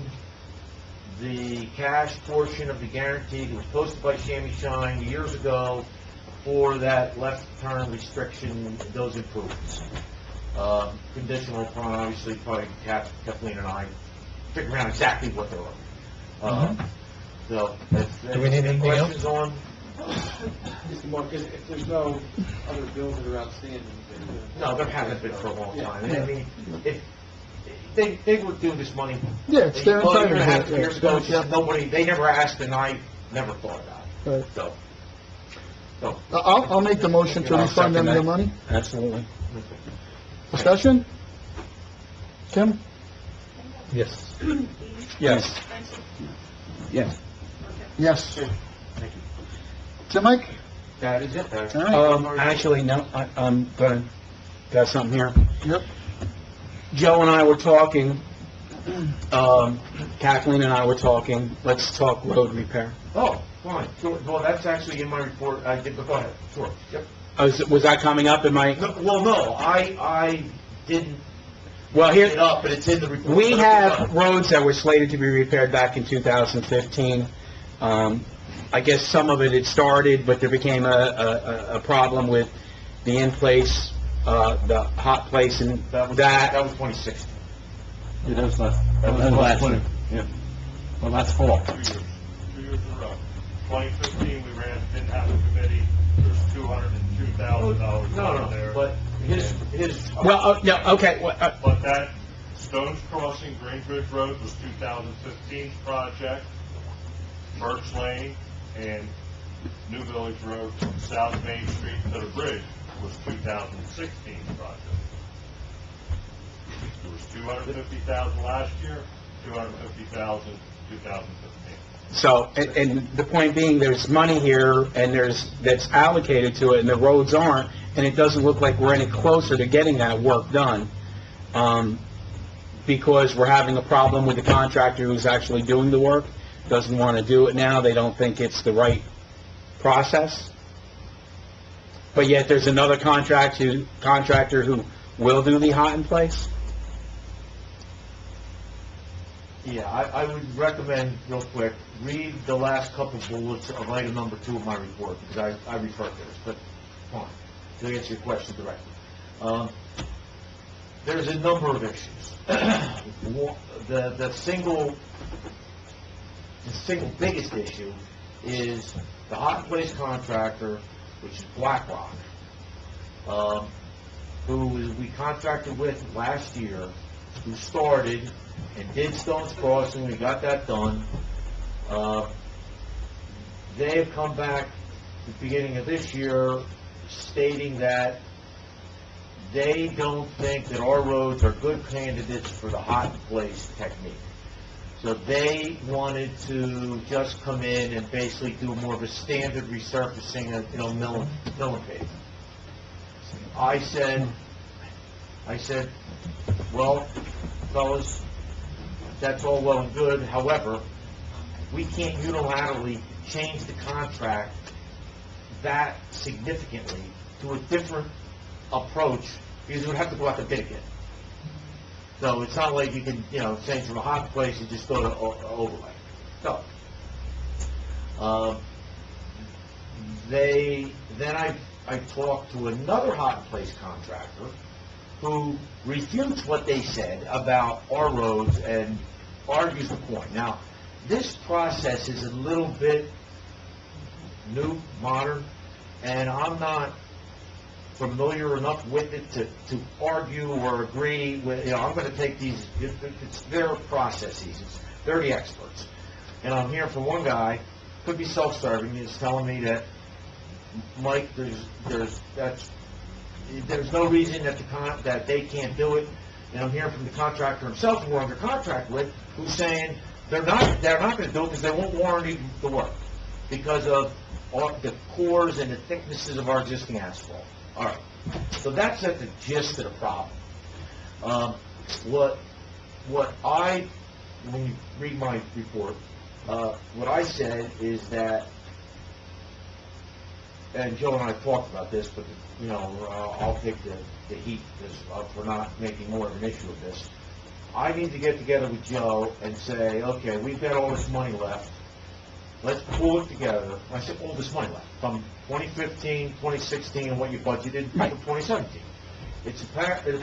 the cash portion of the guarantee that was posted by Shammy Shine years ago for that left turn restriction, those improvements. Conditional upon, obviously, probably Kathleen and I figuring out exactly what they're on. So, Do we need any anything else? questions on? Mr. Mark, if there's no other bills that are outstanding, No, there haven't been for a long time. I mean, if, they were doing this money. Yeah, it's their Well, a year and a half, entitlement, 2 years ago, it's just nobody, they never asked, and I never thought about it. Right. So, I'll make the motion to I'll refund them second their that. money. Absolutely. Discussion? Kim? Yes. Yes. Yes. Yes. thank you. Is it Mike? That is it. All right. Actually, no, I'm gonna, got something here. Yep. Joe and I were talking, Kathleen and I were talking, let's talk road repair. Oh, fine, sure, well, that's actually in my report, I did, but go ahead, sure, yep. Was that coming up in my, No, well, no, I didn't well, look here, it up, but it's in the report. we have roads that were slated to be repaired back in 2015. I guess some of it had started, but there became a problem with the in-place, the hot place and That was 2016. Yeah, that was last year. Yeah. Well, that's fall. 2 years in a row. 2015, we didn't have a committee, there's $202,000 No, there. but his. Well, no, okay, But that Stones Crossing, Greenbridge Road was 2015's project, Birch Lane, and New Village Road from South Main Street to the bridge was 2016 project. There was 250,000 last year, 250,000 2015. So, and the point being, there's money here, and that's allocated to it, and the roads aren't, and it doesn't look like we're any closer to getting that work done, because we're having a problem with the contractor who's actually doing the work, doesn't want to do it now, they don't think it's the right process, but yet there's another contractor who will do the hot in place. Yeah, I would recommend, real quick, read the last couple bullets of item number 2 of my report, because I refer to this, but fine, to answer your question directly. There's a number of issues. The single biggest issue is the hot in place contractor, which is BlackRock, who we contracted with last year, who started and did Stone's Crossing. We got that done. They have come back at the beginning of this year stating that they don't think that our roads are good candidates for the hot in place technique. So they wanted to just come in and basically do more of a standard resurfacing of, milling pavement. I said, well, fellas, that's all well and good. However, we can't unilaterally change the contract that significantly to a different approach, because it would have to go out to bid again. So it's not like you can, change from a hot place and just go to overlay. So, I talked to another hot in place contractor who refutes what they said about our roads and argues the point. Now, this process is a little bit new, modern, and I'm not familiar enough with it to argue or agree with. I'm going to take these, it's their processes, they're the experts. And I'm hearing from one guy, could be self-serving, he's telling me that, Mike, there's no reason that they can't do it. And I'm hearing from the contractor himself, who we're under contract with, who's saying they're not going to do it because they won't warranty the work because of the cores and the thicknesses of our existing asphalt. All right. So that's at the gist of the problem. When you read my report, what I said is that, and Joe and I talked about this, but I'll take the heat for not making more of an issue of this. I need to get together with Joe and say, okay, we've got all this money left. Let's pull it together. I said all this money left from 2015, 2016, and what you budgeted for 2017. It's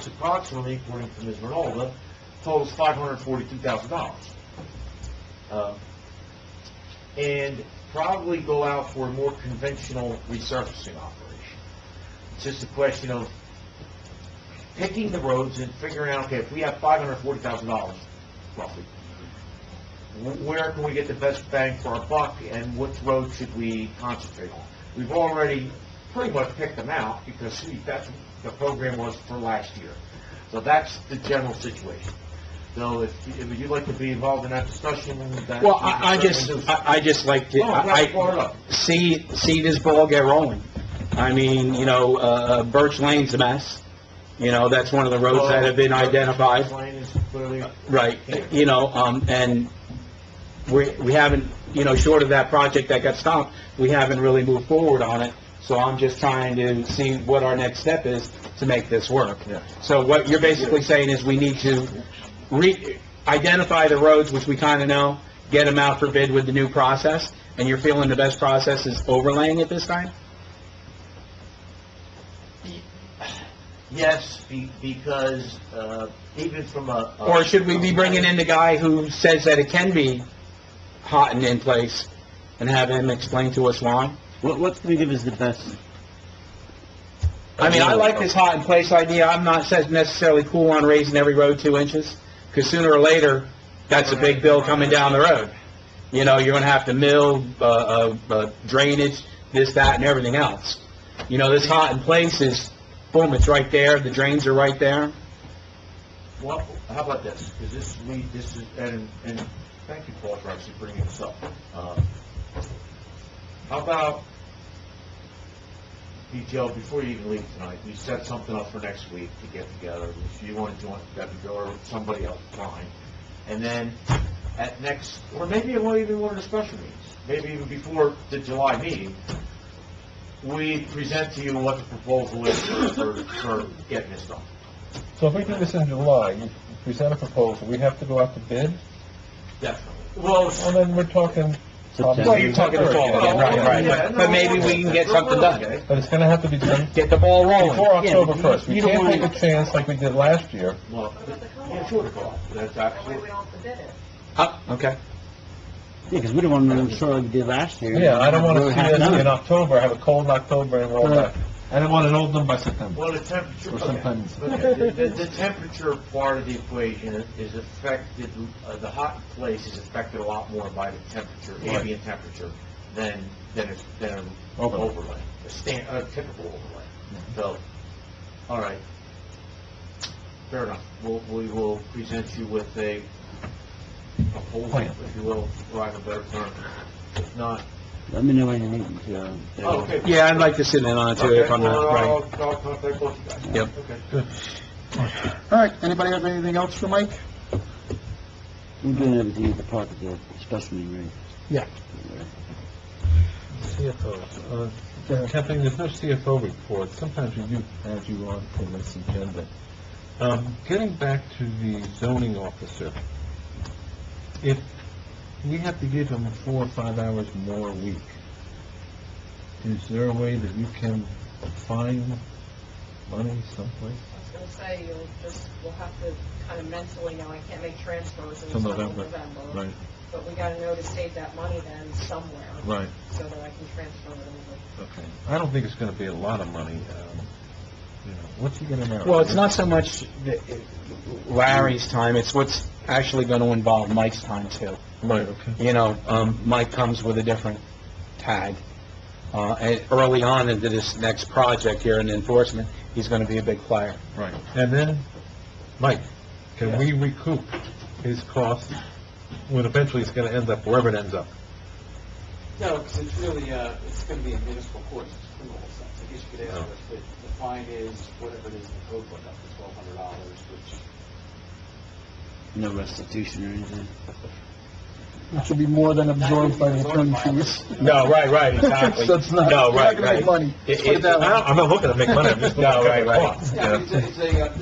approximately, according to Ms. Rinalda, totals $542,000. And probably go out for a more conventional resurfacing operation. It's just a question of picking the roads and figuring out, okay, if we have $540,000, roughly, where can we get the best bang for our buck, and which road should we concentrate on? We've already pretty much picked them out, because that's what the program was for last year. So that's the general situation. So if you'd like to be involved in that discussion, well, I just like to see this ball get rolling. I mean, Birch Lane's a mess. That's one of the roads that have been identified. Lane is clearly right. And we haven't, short of that project that got stopped, we haven't really moved forward on it. So I'm just trying to see what our next step is to make this work. Yeah. So what you're basically saying is we need to identify the roads, which we kind of know, get them out for bid with the new process, and you're feeling the best process is overlaying it this time? Yes, because even from a... Or should we be bringing in the guy who says that it can be hot and in place, and have him explain to us why? What's going to give us the best? I mean, I like this hot in place idea. I'm not necessarily cool on raising every road 2 inches, because sooner or later, that's a big bill coming down the road. You know, you're gonna have to mill, drainage, this, that, and everything else. You know, this hot in place is, boom, it's right there, the drains are right there. Well, how about this? Because this is, and thank you, Paul, for actually bringing this up. How about, Joe, before you even leave tonight, we set something up for next week to get together. If you want to join, Debbie, or somebody else, fine. And then at next, or maybe it won't even one of the special meetings, maybe even before the July meeting, we present to you what the proposal is for getting this done. So if we do this in July, you present a proposal, we have to go out to bid? Definitely. Well, then we're talking... Well, you're talking the fall again, right. But maybe we can get something done. But it's gonna have to be done Get the ball rolling. before October 1st. We can't take a chance like we did last year. Well, yeah, sure, that's That way absolutely... we don't have to bid it. Okay. Yeah, because we don't want to move sure like we did last year. Yeah, I don't want to Really see have this none. in October, have a cold October and roll back. I don't want it all done by September. Well, the temperature, Or sometimes. the temperature part of the equation is affected, the hot place is affected a lot more by the temperature, ambient temperature, than an overlay, a typical overlay. So, all right. Fair enough. We will present you with a proposal, if you will, for lack of a better term. If not, Let me know when you need to. okay. Yeah, I'd like to sit in on it too, if I'm not, right. I'll contact both you guys. Yep. Okay, good. All right, anybody have anything else for Mike? We're doing everything at the park at the special meeting, right? Yeah. CFO. Kathleen, there's no CFO report. Sometimes we do add you on for this agenda. Getting back to the zoning officer, if we have to give him 4 or 5 hours more a week, is there a way that you can find money someplace? I was gonna say, we'll have to kind of mentally know, I can't make transfers Till until November. November. Right, But we gotta know to save that money then somewhere. right, So that I can transfer it over. okay. I don't think it's gonna be a lot of money, what's he gonna know? Well, it's not so much Larry's time, it's what's actually going to involve Mike's time too. Right, okay. You know, Mike comes with a different tag. And early on into this next project here in enforcement, he's going to be a big player. Right. And then, Mike, can we recoup his costs when eventually it's gonna end up wherever it ends up? No, because it's really, it's going to be a municipal court, it's a criminal offense. I guess you could ask us, but the fine is whatever it is, the code went up to $1,200, which... No restitution or anything? Which will be more than absorbed by the attorney fees. No, right, exactly. So it's not, No, you're not right, gonna make right. money. Let's put it that way. I'm not looking to make money, I'm just looking No, to right, cut right. costs. Yeah, it's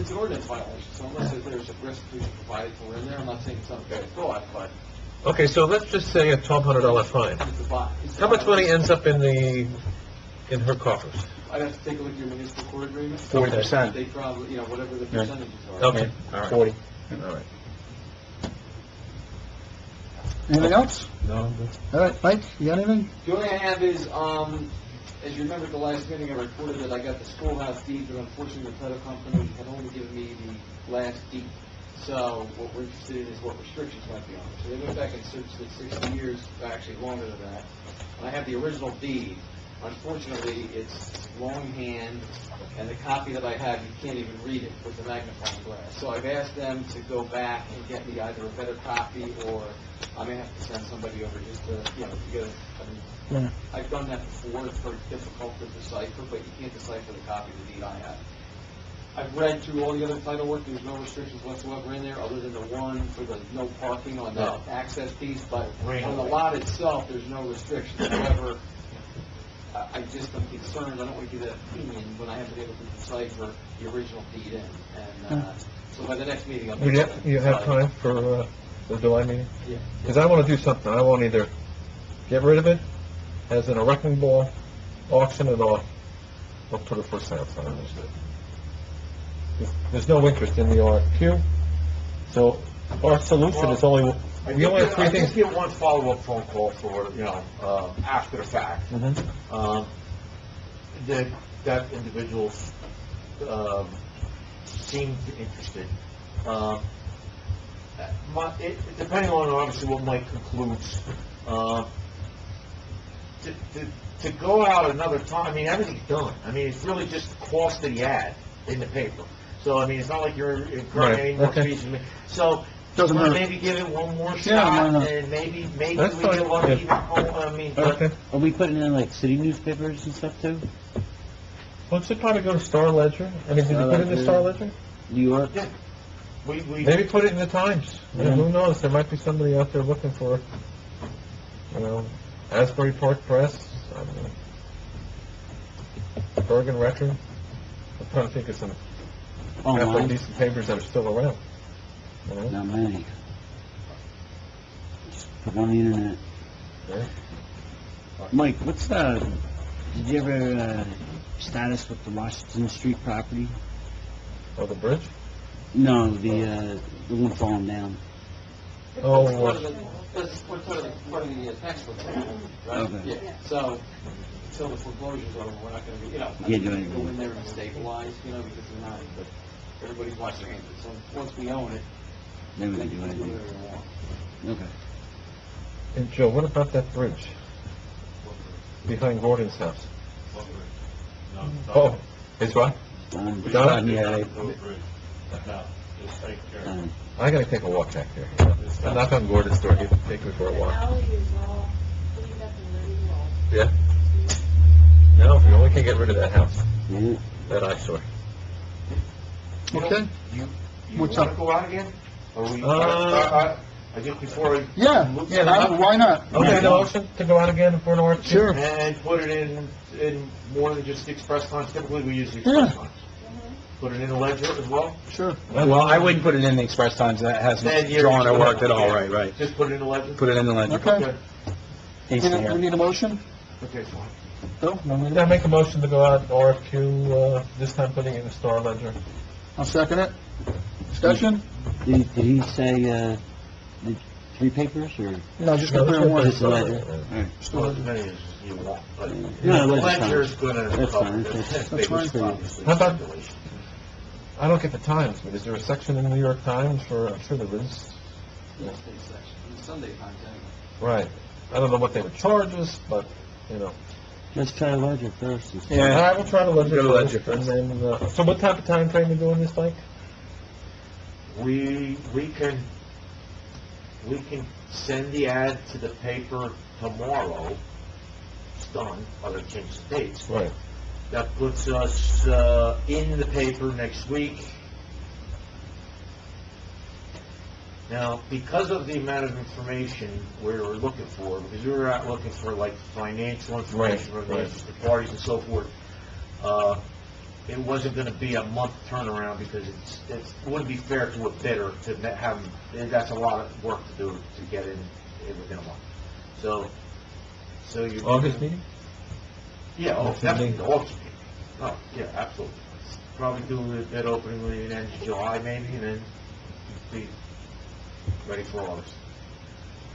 an ordinance violation, so unless there's a restitution provided for in there, I'm not saying it's not a bad thought, but Okay, so let's just say a $1,200 fine. it's a bot. How much money ends up in her coffers? I'd have to take a look at your municipal court agreement. 40%. They probably, whatever the Yeah. percentages are. Okay, all right. 40. All right. Anything else? No, I'm good. All right, Mike, you got anything? The only thing I have is, as you remember at the last meeting, I reported that I got the schoolhouse deed, but unfortunately the title company had only given me the last deed. So what we're interested in is what restrictions might be on it. So they went back and searched it 60 years, actually longer than that. And I have the original deed. Unfortunately, it's longhand, and the copy that I have, you can't even read it with the magnifying glass. So I've asked them to go back and get me either a better copy, or I may have to send somebody over just to, to get a, I mean, I've done that before, it's very difficult to decipher, but you can't decipher the copy of the deed I have. I've read through all the other title work, there's no restrictions whatsoever in there, other than the one for the no parking on that access piece, but on the lot itself, there's no restrictions. However, I just am concerned, I don't want to give that opinion when I haven't been able to decipher the original deed in. And, so by the next meeting, I'll... You have time for the July meeting? Yeah. Because I want to do something. I want to either get rid of it, as in a wrecking ball, auction it off, or put it for sale sign. There's no interest in the RFQ, so our solution is only, we only have 3 I things. just get one follow-up phone call for, after the fact. That individual seemed interested. Depending on, obviously, what Mike concludes To go out another time, I mean, everything's done. I mean, it's really just the cost of the ad in the paper. So, I mean, it's not like you're incurring any more fees. So, Doesn't hurt. maybe give it one more Yeah, shot, why not? and maybe That's we fine. get lucky Yeah. even home, I mean, but Okay. Are we putting in like city newspapers and stuff too? Well, it should probably go to Star Ledger. I mean, did you put it in the Star Ledger? New York? yeah, we, Maybe put it in the Times. I mean, who knows? There might be somebody out there looking for, Asbury Park Press, I don't know. Bergen Record. I'm trying to think of some halfway Online? decent papers that are still around. You know? Not many. Just put on the internet. Yeah. Mike, what's did you ever, status with the Washington Street property? Oh, the bridge? No, the one falling down. Oh, That's part of the tax foreclosure, right? Okay. Yeah, so, until the foreclosure's over, we're not gonna be, Can't do anything. go in there and stabilize, because we're not, but everybody's watching it. So, once we own it, Then we then can we do can do anything. whatever we want. Okay. And Joe, what about that bridge? Behind Gordon's house? Oh, it's what? Done. Done? Yeah. Done. I gotta take a walk back there. I'll knock on Gordon's door, he'll take me for a walk. alley is all cleaned up and ready to roll. Yeah? No, we only can get rid of that house, Yeah. that eyesore. Okay? you What's wanna up? go out again? Or we, I guess before we... Yeah, why not? Okay, the motion to go out again for an RFQ? Sure. And put it in more than just the express times, typically we use the express Yeah. times. Put it in the ledger as well? Sure. Well, I wouldn't put it in the express times, that Then hasn't you're- drawn or worked at all, right. Just put it in the ledger? Put it in the ledger. Okay. We Easy need we here. need a motion? Okay, fine. Bill? No need Yeah, it? make a motion to go out RFQ, this time putting it in the Star Ledger. I'll second it. Discussion? Did he say, the 3 papers, or? No, just gonna put it in one. Just the ledger? Alright. Well, as many as you want, but No, the ledger's fine. ledger's gonna That's cover fine. the That's biggest, fine. obviously, How about- circulation. I don't get the Times, but is there a section in the New York Times for, I'm sure there is. Yes, big section. And Sunday times, anyway. Right. I don't know what they would charge us, but, Let's try the ledger first. All right, we'll try the Ledger Go to first, Ledger first. and then, so what type of time frame are you doing this, Mike? We can send the ad to the paper tomorrow. It's done, other change the dates. Right. That puts us in the paper next week. Now, because of the amount of information we were looking for, because we were out looking for like financial information from the Right. interested parties and so forth, it wasn't going to be a month turnaround because it wouldn't be fair to a bidder to have, that's a lot of work to do to get in within a month. So you... August meeting? Yeah, August definitely, meeting? the August meeting. Oh, yeah, absolutely. Probably do the bid opening in the end of July maybe, and then be ready for August.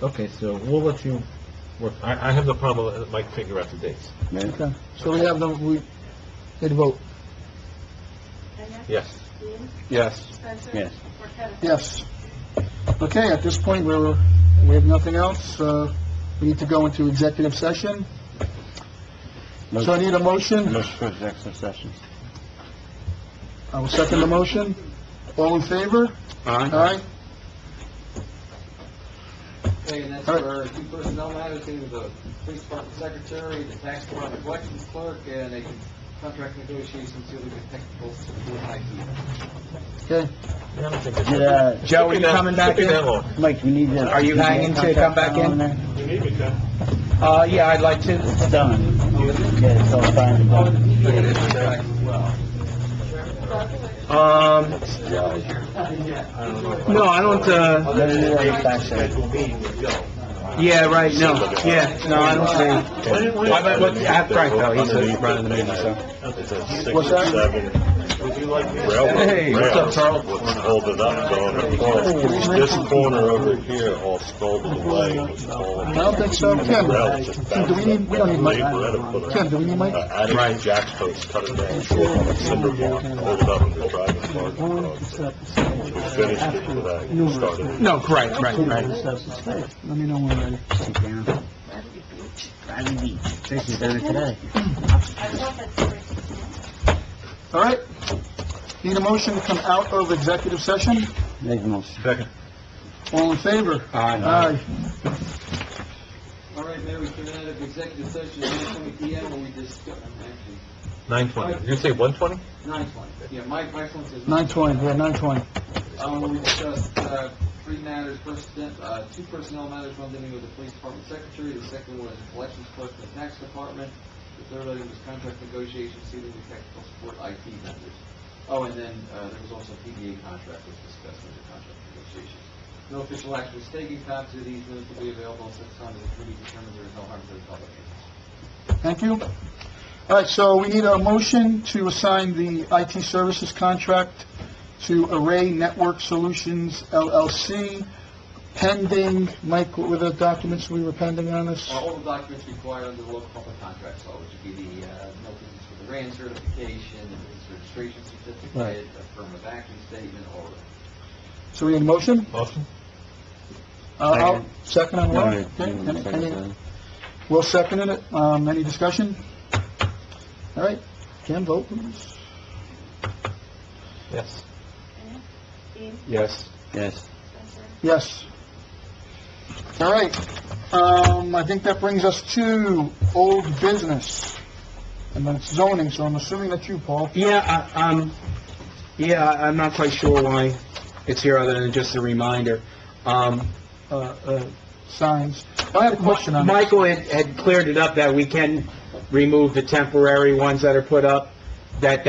Okay, so we'll let you work. I have no problem with Mike figure out the dates. Okay. So we have them, we need to vote. Kenya? Yes. Dean? Yes. Spencer? Yes. Marqueta? Yes. Okay, at this point, we have nothing else. We need to go into executive session. So I need a motion. Motion for executive session. I will second the motion. All in favor? Aye. Okay, and that's All right. for 2 personnel matters, either the police department secretary, the tax department collections clerk, and a contract negotiations, so we get technical support IT. Okay. Yeah, I don't think it's- Did, Joe, are you coming back Should be that in? long. Mike, we need to... Are you hanging to come back in? You need me to. Yeah, I'd like to. It's done. Yeah, it's all fine. No, I don't, Schedule meeting with Joe. yeah, right, no, no, I don't see. Have Frank, though, he's running the meeting, so. It's a 6 What's or that? 7 Would you like me to... railroad. Hey, what's up, Charles? What's holding up going This corner over here all scalded away. Was falling. I don't think so. Ken, Rail just Ken, do we need, we don't need Mike. labor had to put Ken, do we need Mike? adding jacks posts, cut it down short on a cinder block, hold it up and we're driving cars. We finished it today, started. No, correct, right. Let me know when we're ready. Driving beach. Tracy did it today. I love that story. All right. Need a motion to come out of executive session? Make the motion. Second. All in favor? Aye. All right, Mayor, we came out of executive session at 9:20 PM, where we discussed, actually, 9:20. You're gonna say 120? 9:20. Yeah, my phone says... 9:20, yeah, 9:20. Where we discussed, three matters. First, two personnel matters, one dealing with the police department secretary, the second was collections clerk in the tax department, the third item was contract negotiations, dealing with technical support IT vendors. Oh, and then, there was also a PDA contract was discussed under contract negotiations. No official action was taken. Copies of these minutes will be available since time the committee determines there is no harm to the public interest. Thank you. All right, so we need a motion to assign the IT services contract to Array Network Solutions LLC, pending, Mike, what were the documents we were pending on this? All the documents required under the local public contract law, which would be the notices for the RAND certification, the business registration certificate, affirmative action statement, all of that. So we need a motion? Motion? I'll second on No, what? no, Okay, no, no, any- no. We'll second it. Any discussion? All right, Cam, vote, please. Yes. Dean? Yes. Yes. Spencer? Yes. All right, I think that brings us to old business. And then it's zoning, so I'm assuming that's you, Paul. Yeah, I'm not quite sure why it's here other than just a reminder. Signs. I had a question on this. Michael had cleared it up that we can remove the temporary ones that are put up, that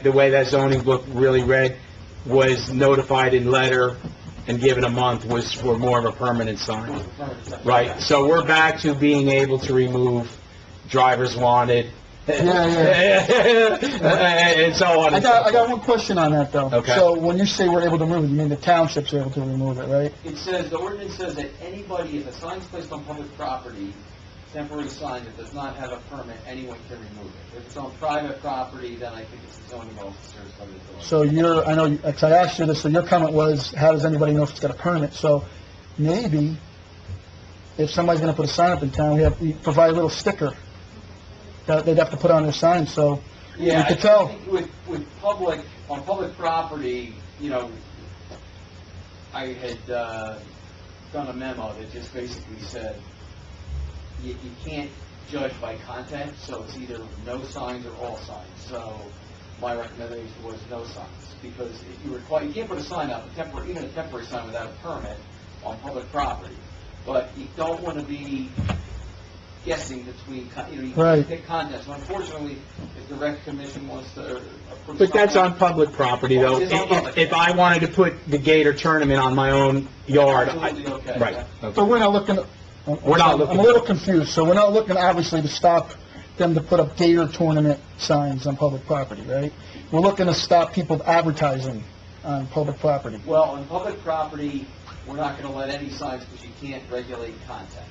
the way that zoning book really read was notified in letter and given a month was for more of a permanent sign. Right, so we're back to being able to remove drivers wanted. Yeah. And so on. I got one question on that, though. Okay. So when you say we're able to remove it, you mean the township's able to remove it, right? It says, the ordinance says that anybody, if a sign is placed on public property, temporary sign that does not have a permit, anyone can remove it. If it's on private property, then I think it's the zoning officer's going to do it. So I know, because I asked you this, so your comment was, how does anybody know if it's got a permit? So maybe if somebody's going to put a sign up in town, we provide a little sticker that they'd have to put on their sign, so you Yeah, could tell. I think with on public property, I had done a memo that just basically said, you can't judge by content, so it's either no signs or all signs. So my recommendation was no signs, because if you can't put a sign up, even a temporary sign without a permit on public property. But you don't want to be guessing between, you Right. can't pick content. So unfortunately, if the rec commission wants to put a But that's sign on public property, though. It's on public. If I wanted to put the Gator tournament on my own yard, Absolutely okay, right. yeah. Okay. So we're not looking, We're not looking- I'm a little confused, so we're not looking, obviously, to stop them to put up Gator tournament signs on public property, right? We're looking to stop people advertising on public property. Well, on public property, we're not going to let any signs because you can't regulate content.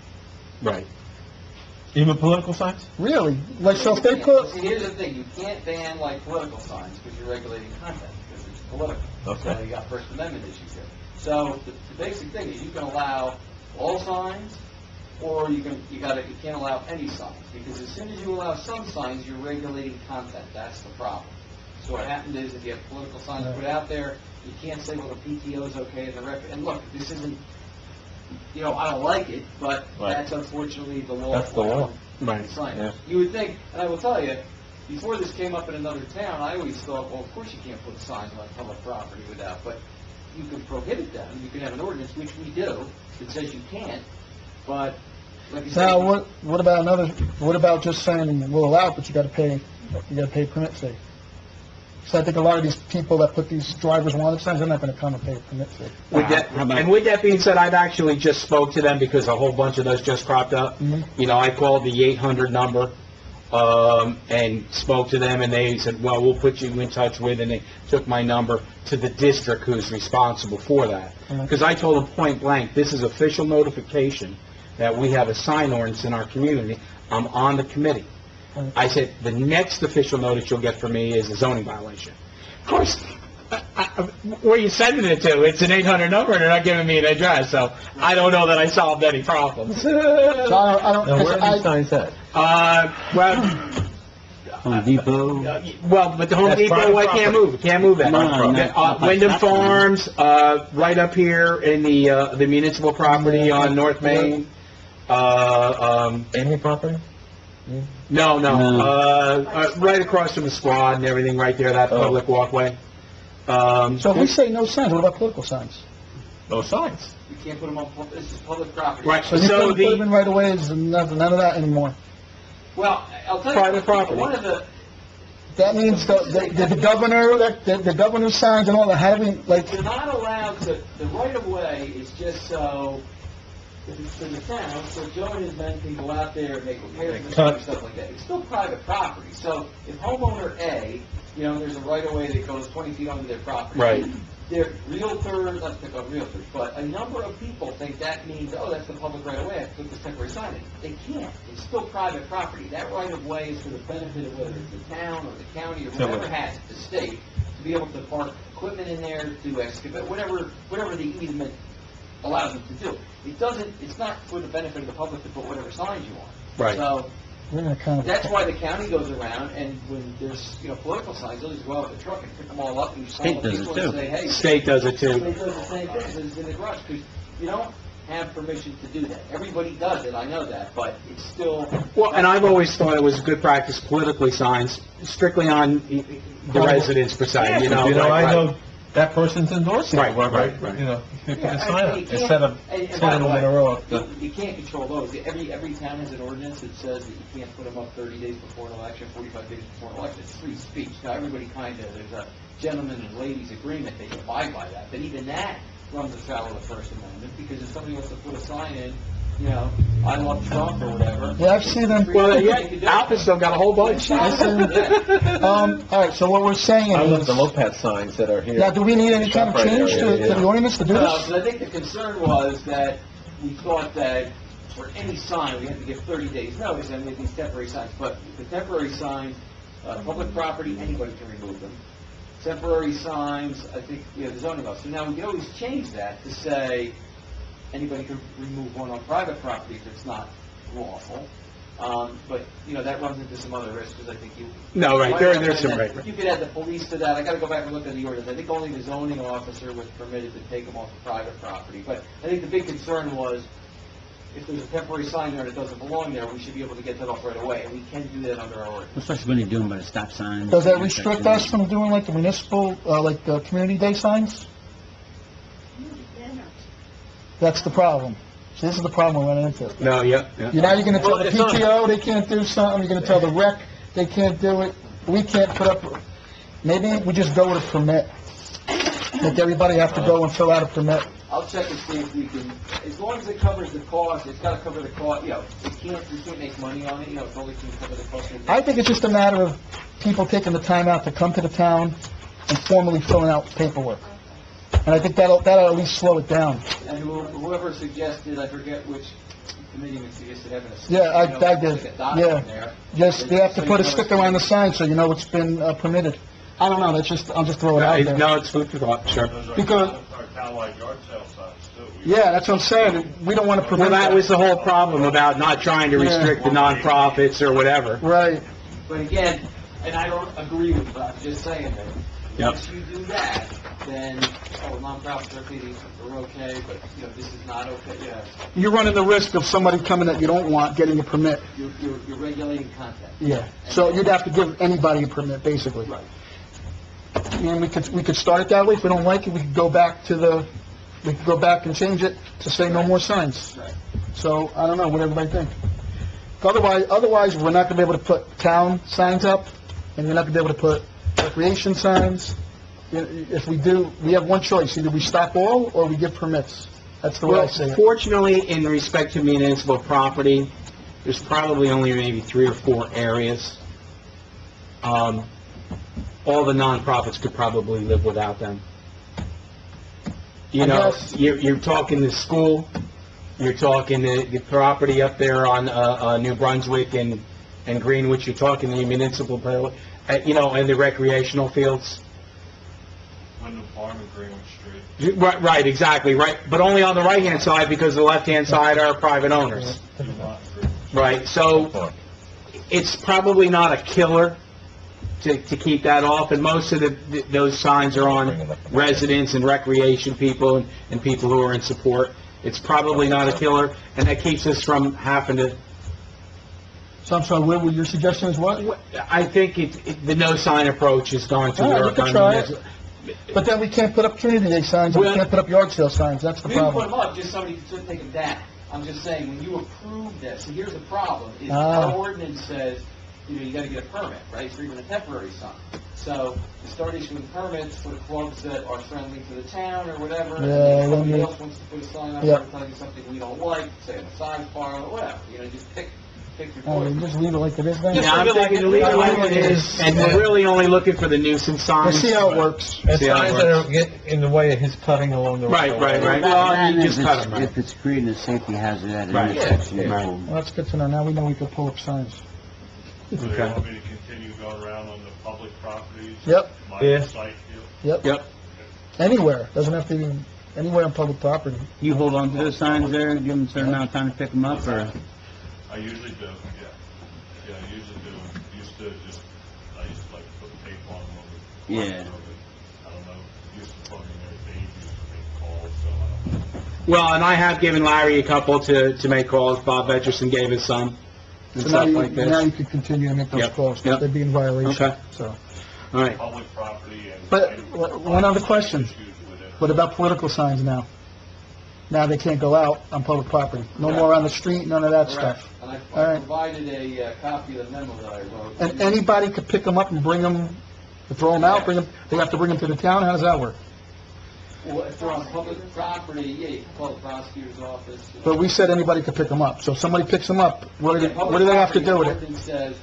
Right. Even political signs? Really? Like, so if they put, See, here's the thing, you can't ban like political signs because you're regulating content, because it's political. Okay. So you got First Amendment issues here. So the basic thing is you can allow all signs, or you can't allow any signs, because as soon as you allow some signs, you're regulating content. That's the problem. So what happened is, if you have political signs put out there, you can't say, well, the PTO is okay, and the rec, and look, this isn't, I don't like it, but Right. that's unfortunately the law. That's the law. Right. Signage. Yeah. You would think, and I will tell you, before this came up in another town, I always thought, well, of course you can't put signs on public property without, but you can prohibit them. You can have an ordinance, which we do, that says you can't, but like you said. now, what about just saying, we'll allow it, but you gotta pay permit fee? So I think a lot of these people that put these drivers wanted signs, they're not gonna come and pay a permit fee. With that being said, I've actually just spoke to them because a whole bunch of those just cropped up. Mhm. I called the 800 number, and spoke to them, and they said, well, we'll put you in touch with, and they took my number to the district who's responsible for that. Mhm. Because I told them point blank, this is official notification that we have a sign ordinance in our community. I'm on the committee. I said, the next official notice you'll get from me is a zoning violation. Of course, Where you sending it to? It's an 800 number, and they're not giving me an address, so I don't know that I solved any problems. So I don't, Now, where are I- these signs at? Well, Home Depot. well, but the Home That's Depot, private I can't property. move, it. Can't move that. No, no, Wyndham Farms, right up here in the municipal property on North Main. Any property? No, No. right across from the squad and everything, right there, that Oh. public walkway. so if we say no signs, what about political signs? No signs. You can't put them on, this is public property. Right, So you so couldn't put them in the, right away, is none of that anymore. Well, I'll tell you. Private property. One of the, That means the governor, the governor signs and all that, how do we, like, you're not allowed to, the right of way is just so, if it's in the town, so Joe and his men can go out there and make repairs and Cut. stuff like that. It's still private property, so if homeowner A, you know, there's a right of way that goes 20 feet onto their property. Right. Their realtors, not to pick on realtors, but a number of people think that means, oh, that's the public right of way, I have to put this temporary sign in. They can't. It's still private property. That right of way is for the benefit of whether it's the town or the county or whoever has it, the state, to be able to park equipment in there, to excavate, whatever the easement allows them to do. It's not for the benefit of the public to put whatever signs you want. Right. So, we're gonna kind of... that's why the county goes around, and when there's, you know, political signs, they'll just go out with a truck and pick them all up and call State the does people it and too. say, hey. state does it too. They do the same thing, it's in the garage, because you don't have permission to do that. Everybody does it, I know that, but it's still... Well, and I've always thought it was good practice politically signs, strictly on the residents per se, you know. You know, right, I know right. that person's endorsing Right, it, right, right, right. you know, you put Yeah, a sign I up, mean, you can't- instead of and setting by the them in a way, row. You can't control those. Every town has an ordinance that says that you can't put them up 30 days before an election, 45 days before an election. It's free speech. Now, everybody kind of, there's a gentleman and ladies agreement, they abide by that. But even that runs afoul of the First Amendment, because if somebody wants to put a sign in, you know, I love Trump or whatever. Yeah, I've seen them. Well, yeah, Alpha's still got a whole bunch. I see them. All right, so what we're saying I love is, the Lopez signs that are here. now, do we need any kind of Shop right change area, to the ordinance to do No, this? so I think the concern was that we thought that for any sign, we had to give 30 days notice, and with these temporary signs. But the temporary signs, public property, anybody can remove them. Temporary signs, I think, you know, the zoning law. So now we can always change that to say anybody can remove one on private property if it's not lawful. But, you know, that runs into some other risks, because I think you... No, right, there's some, right. You could add the police to that. I gotta go back and look at the ordinance. I think only the zoning officer was permitted to take them off of private property. But I think the big concern was, if there's a temporary sign there and it doesn't belong there, we should be able to get that off right away, and we can do that under our ordinance. Especially when you're doing by the stop signs. Does that restrict us from doing like the municipal, like the community day signs? That's the problem. See, this is the problem we're running into. No, yeah. You're now you're gonna tell Well, the it's not- PTO they can't do something, you're gonna tell the rec they can't do it, we can't put up, maybe we just go with a permit. Make everybody have to go and fill out a permit. I'll check and see if we can, as long as it covers the cost, it's gotta cover the cost, you know, we can't make money on it, you know, it's only can cover the cost of the... I think it's just a matter of people taking the time out to come to the town and formally filling out paperwork. And I think that'll at least slow it down. And whoever suggested, I forget which committee suggested having a... Yeah, I you know, did, like a dot in yeah. there. Just, they have to So put a you know sticker on the sign so you know it's been permitted. I don't know, that's just, I'll just throw it out there. No, it's food for thought, sure. Those are Because- our townwide yard sale signs, too. We- Yeah, that's what I'm saying, we don't want to Well, prevent that was the whole problem about not trying to restrict the nonprofits or whatever. Right. But again, and I don't agree with you, I'm just saying that, Yep. once you do that, then, nonprofits are feeding, are okay, but, you know, this is not okay, yeah. You're running the risk of somebody coming that you don't want getting a permit. You're regulating content. Yeah, so you'd have to give anybody a permit, basically. Right. And we could start it that way, if we don't like it, we could go back and change it to say no more signs. Right. So, I don't know, what everybody think. Otherwise, we're not gonna be able to put town signs up, and you're not gonna be able to put recreation signs. If we do, we have one choice, either we stop all, or we give permits. That's the way I Well, say it. fortunately, in respect to municipal property, there's probably only maybe 3 or 4 areas. All the nonprofits could probably live without them. You I know, guess- you're talking the school, you're talking the property up there on New Brunswick and Greenwich, you're talking the municipal, you know, and the recreational fields. Wyndham Farm and Greenwich Street. Right, exactly, right, but only on the right-hand side, because the left-hand side are private owners. Right, so it's probably not a killer to keep that off, and most of those signs are on residents and recreation people and people who are in support. It's probably not a killer, and that keeps us from having to... So I'm sorry, what, your suggestion is what? I think the no-sign approach is going to All right, work. we can try it. But then we can't put up Trinity Day signs, and we can't put up yard sale signs, that's the We can put problem. them up, just somebody can take them down. I'm just saying, when you approve this, and here's the problem, is Ah. our ordinance says, you gotta get a permit, right, for even a temporary sign. So, you start issuing permits for the clubs that are friendly to the town or whatever, and Yeah, then then somebody you- else wants to put a sign up Yeah. advertising something we don't like, say a massage parlor, or whatever, just pick your Oh, poison. we just leave it like it is then? Yeah, I'm thinking to leave it like it is, and we're really only looking for the nuisance We'll signs. see how it works. And See how it signs that are works. get in the way of his cutting along the Right, road. right, right. That- Well, that you is just if cut it's- them, right. If it's creating a safety hazard at an Right. intersection. Yeah, right. Well, that's good to know, now we know we can pull up signs. So you Okay. want me to continue going around on the public properties? Yep. My Yeah. site view? Yep, Yep. anywhere, doesn't have to be anywhere on public property. You hold on to those signs there, give them a certain amount of time to pick them up, or? I usually do, yeah. Yeah, I usually do. I used to like put tape on them. Yeah. I don't know, used to put them in their pages to make calls, so I don't know. Well, and I have given Larry a couple to make calls. Bob Etcherson gave us some, and So now stuff you, like now you this. can continue to make those Yep, calls, yep. because they'd be in violation, Okay. so. All right. Public property and... But, one other question. Issues with it. What about political signs now? Now they can't go out on public property, no more on the street, none of that Correct. stuff. And All I right. provided a copy of the memo that I wrote. And anybody could pick them up and bring them, throw them out, they have to bring them to the town, how does that work? Well, if they're on public property, yeah, you can call the prosecutor's office. But we said anybody could pick them up, so if somebody picks them up, what do they have to do with it? Ordinance says,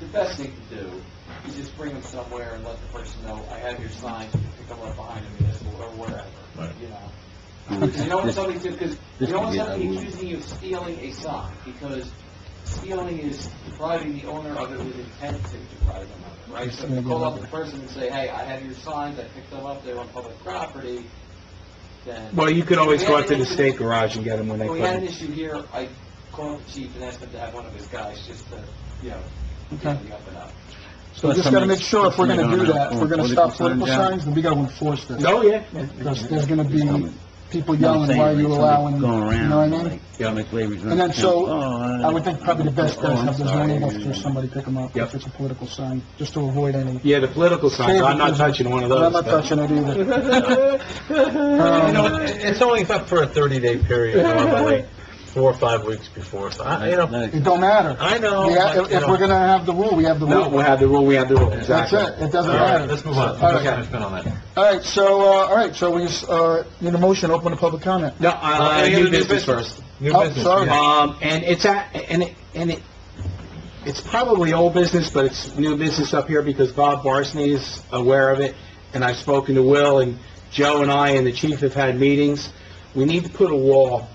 the best thing to do is just bring them somewhere and let the person know, I have your sign, you can pick them up behind the municipal or whatever, you know? Because you don't want somebody to, because you don't want somebody accusing you of stealing a sign, because stealing is depriving the owner of it with intent to deprive them of it, right? So if you call up the person and say, hey, I have your signs, I picked them up, they're on public property, then... Well, you could always go up to the state garage and get them when they When we put had an them. issue here, I called the chief and asked him to have one of his guys just to, get Okay. me up and up. So we just gotta make sure if we're gonna do that, if we're gonna stop political signs, then we gotta enforce this. Oh, yeah. Because there's gonna be people yelling, why are you allowing, Going you around, know what I mean? like laborers. And then so, Oh, I would think probably the best bet is have the I'm sorry. zoning officer, somebody pick them up, Yep. if it's a political sign, just to avoid any. Yeah, the political signs, I'm not touching one of those. I'm not but- touching it either. You know, it's only up for a 30-day period normally, 4 or 5 weeks before, so It don't matter. I know. Yeah, but, if we're gonna have the rule, we have the No, rule. we'll have the rule, That's exactly. it, it doesn't All right, matter. let's move on. All right. Let's spin on that. All right, so we just, need a motion, open the public comment. No, Any other new business first. New Oh, business, sorry. yeah. And it's probably old business, but it's new business up here because Bob Barsney is aware of it, and I've spoken to Will, and Joe and I and the chief have had meetings. We need to put a wall,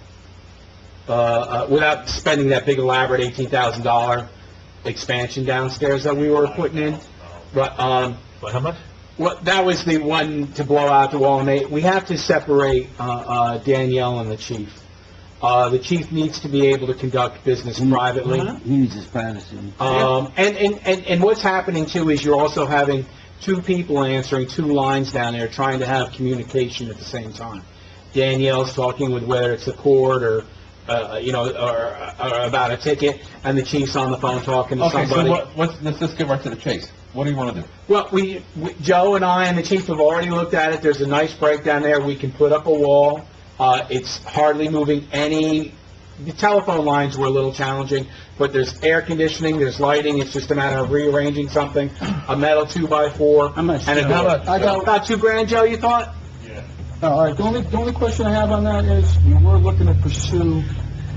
without spending that big elaborate $18,000 expansion downstairs that we were putting in. But, But how much? well, that was the one to blow out the wall, and we have to separate, Danielle and the chief. The chief needs to be able to conduct business privately. He needs his privacy. And what's happening too is you're also having two people answering two lines down there trying to have communication at the same time. Danielle's talking with whether it's the court or, or about a ticket, and the chief's on the phone talking to Okay, somebody. so let's just get right to the chase. What do you want to do? Well, Joe and I and the chief have already looked at it. There's a nice breakdown there. We can put up a wall. It's hardly moving any, the telephone lines were a little challenging, but there's air conditioning, there's lighting, it's just a matter of rearranging something, a metal 2x4, How much? and a door. I got- About $2,000, Joe, you thought? Yeah. All right, the only question I have on that is, we were looking to pursue,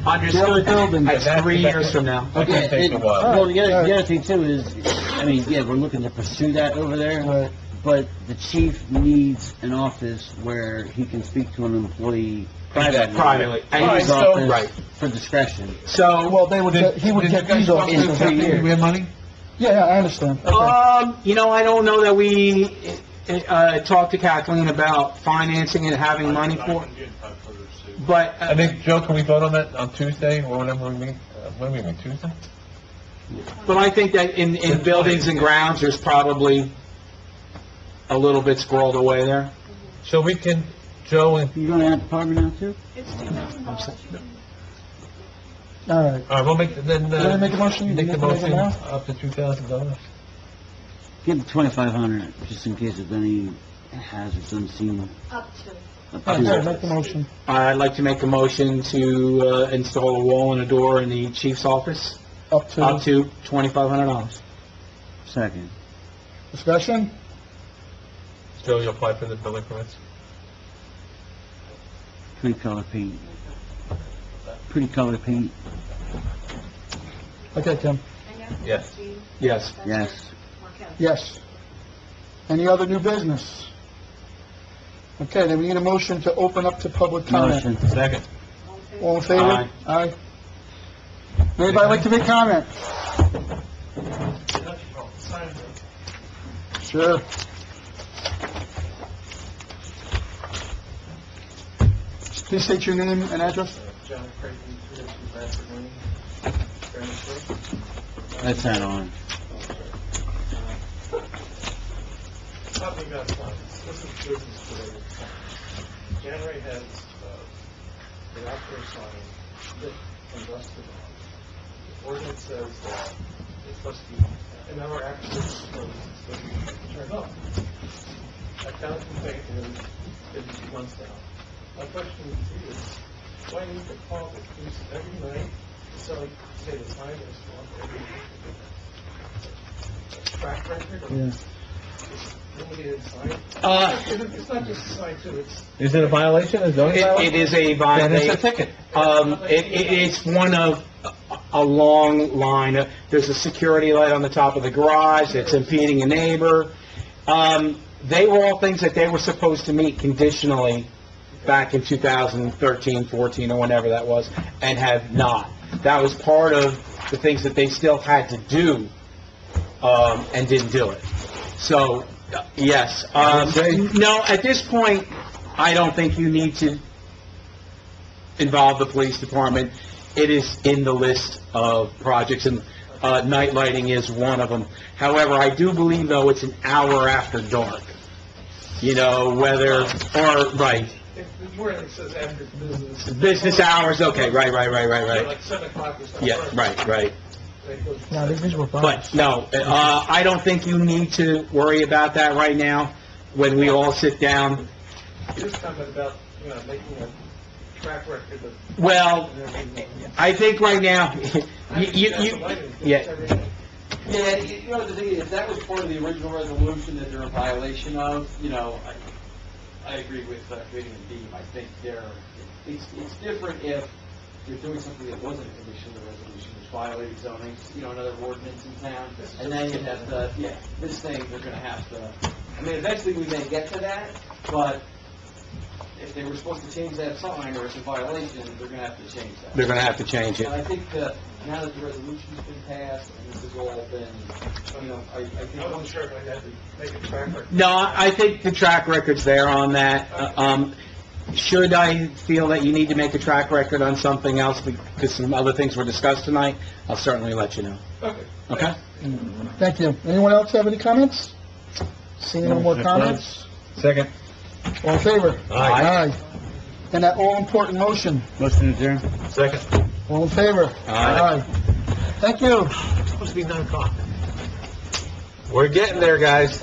Understood. building. That's 3 years from now. That's gonna take a while. Well, the other thing too is, we're looking to pursue that over there, Right. but the chief needs an office where he can speak to an employee privately. Privately. And In his he's- so- office right. for discretion. So, well, he would get these officers in for 3 3 years. years. We have money? Yeah, I understand. Okay. I don't know that we, talk to Kathleen about financing and having money for it. But, I think, Joe, can we vote on that on Tuesday, or whenever we meet? When do we meet, Tuesday? but I think that in buildings and grounds, there's probably a little bit squirreled away there. So we can, Joe and... You gonna have department now too? It's $2,000. All right. All right, we'll make, then, You wanna make a motion? Make the You wanna make it motion now? up to $2,000. Give it 2,500, just in case of any hazards unseen. Up to. Up All to- right, make the motion. I'd like to make a motion to install a wall and a door in the chief's office, Up to up to $2,500. Second. discussion? Joe, you apply for the building permits? Pretty color paint. Pretty color paint, Okay, Tim. Yes. Yes. yes. Yes. Any other new business? Okay, then we need a motion to open up to public comment. Motion. Second. All in favor? Aye. Aye. Anybody like to make comment? Sure. Please state your name and address. John Creighton, 202 Bradford Lane, Fairness Road. Let's add on. Talking about funds, this is business related. January has, the outdoor sign lit and rusted on. The ordinance says that it's supposed to be an hour after it's closed, it's supposed to be turned off. I found a complaint in 52 months now. My question to you is, why need to call the police every night to say the sign is off every night? Track record of illuminated sign? It's not just a sign too, it's... Is it a violation, a zoning violation? It is a Then violation. it's a ticket. It's one of a long line. There's a security light on the top of the garage that's impeding a neighbor. They were all things that they were supposed to meet conditionally back in 2013, 14, or whenever that was, and have not. That was part of the things that they still had to do, and didn't do it. So, yes. No, at this point, I don't think you need to involve the police department. It is in the list of projects, and night lighting is one of them. However, I do believe, though, it's an hour after dark. You know, right. If the warning says after business... Business hours, okay, right. Like 7 o'clock or something. Yeah, right. No, these were fine. But, no, I don't think you need to worry about that right now, when we all sit down. This comment about, making a track record of... Well, I think right now, yeah. Yeah, the thing is, that was part of the original resolution that they're in violation of, I agree with Creighton and Dean. I think it's different if you're doing something that wasn't a condition of the resolution, which violated zoning, another ordinance in town, and then you have to, this thing, they're gonna have to, eventually we may get to that, but if they were supposed to change that sign or it's a violation, they're gonna have to change that. They're gonna have to change it. And I think now that the resolution's been passed, and this has all been, I think... I wasn't sure if I had to make a track record. No, I think the track record's there on that. Should I feel that you need to make a track record on something else, because some other things were discussed tonight, I'll certainly let you know. Okay? Thank you. Anyone else have any comments? Seeing no more comments? Second. All in favor? Aye. And that all-important motion, Motion adjourned. Second. all in favor? Aye. Thank you. It's supposed to be 9 o'clock. We're getting there, guys,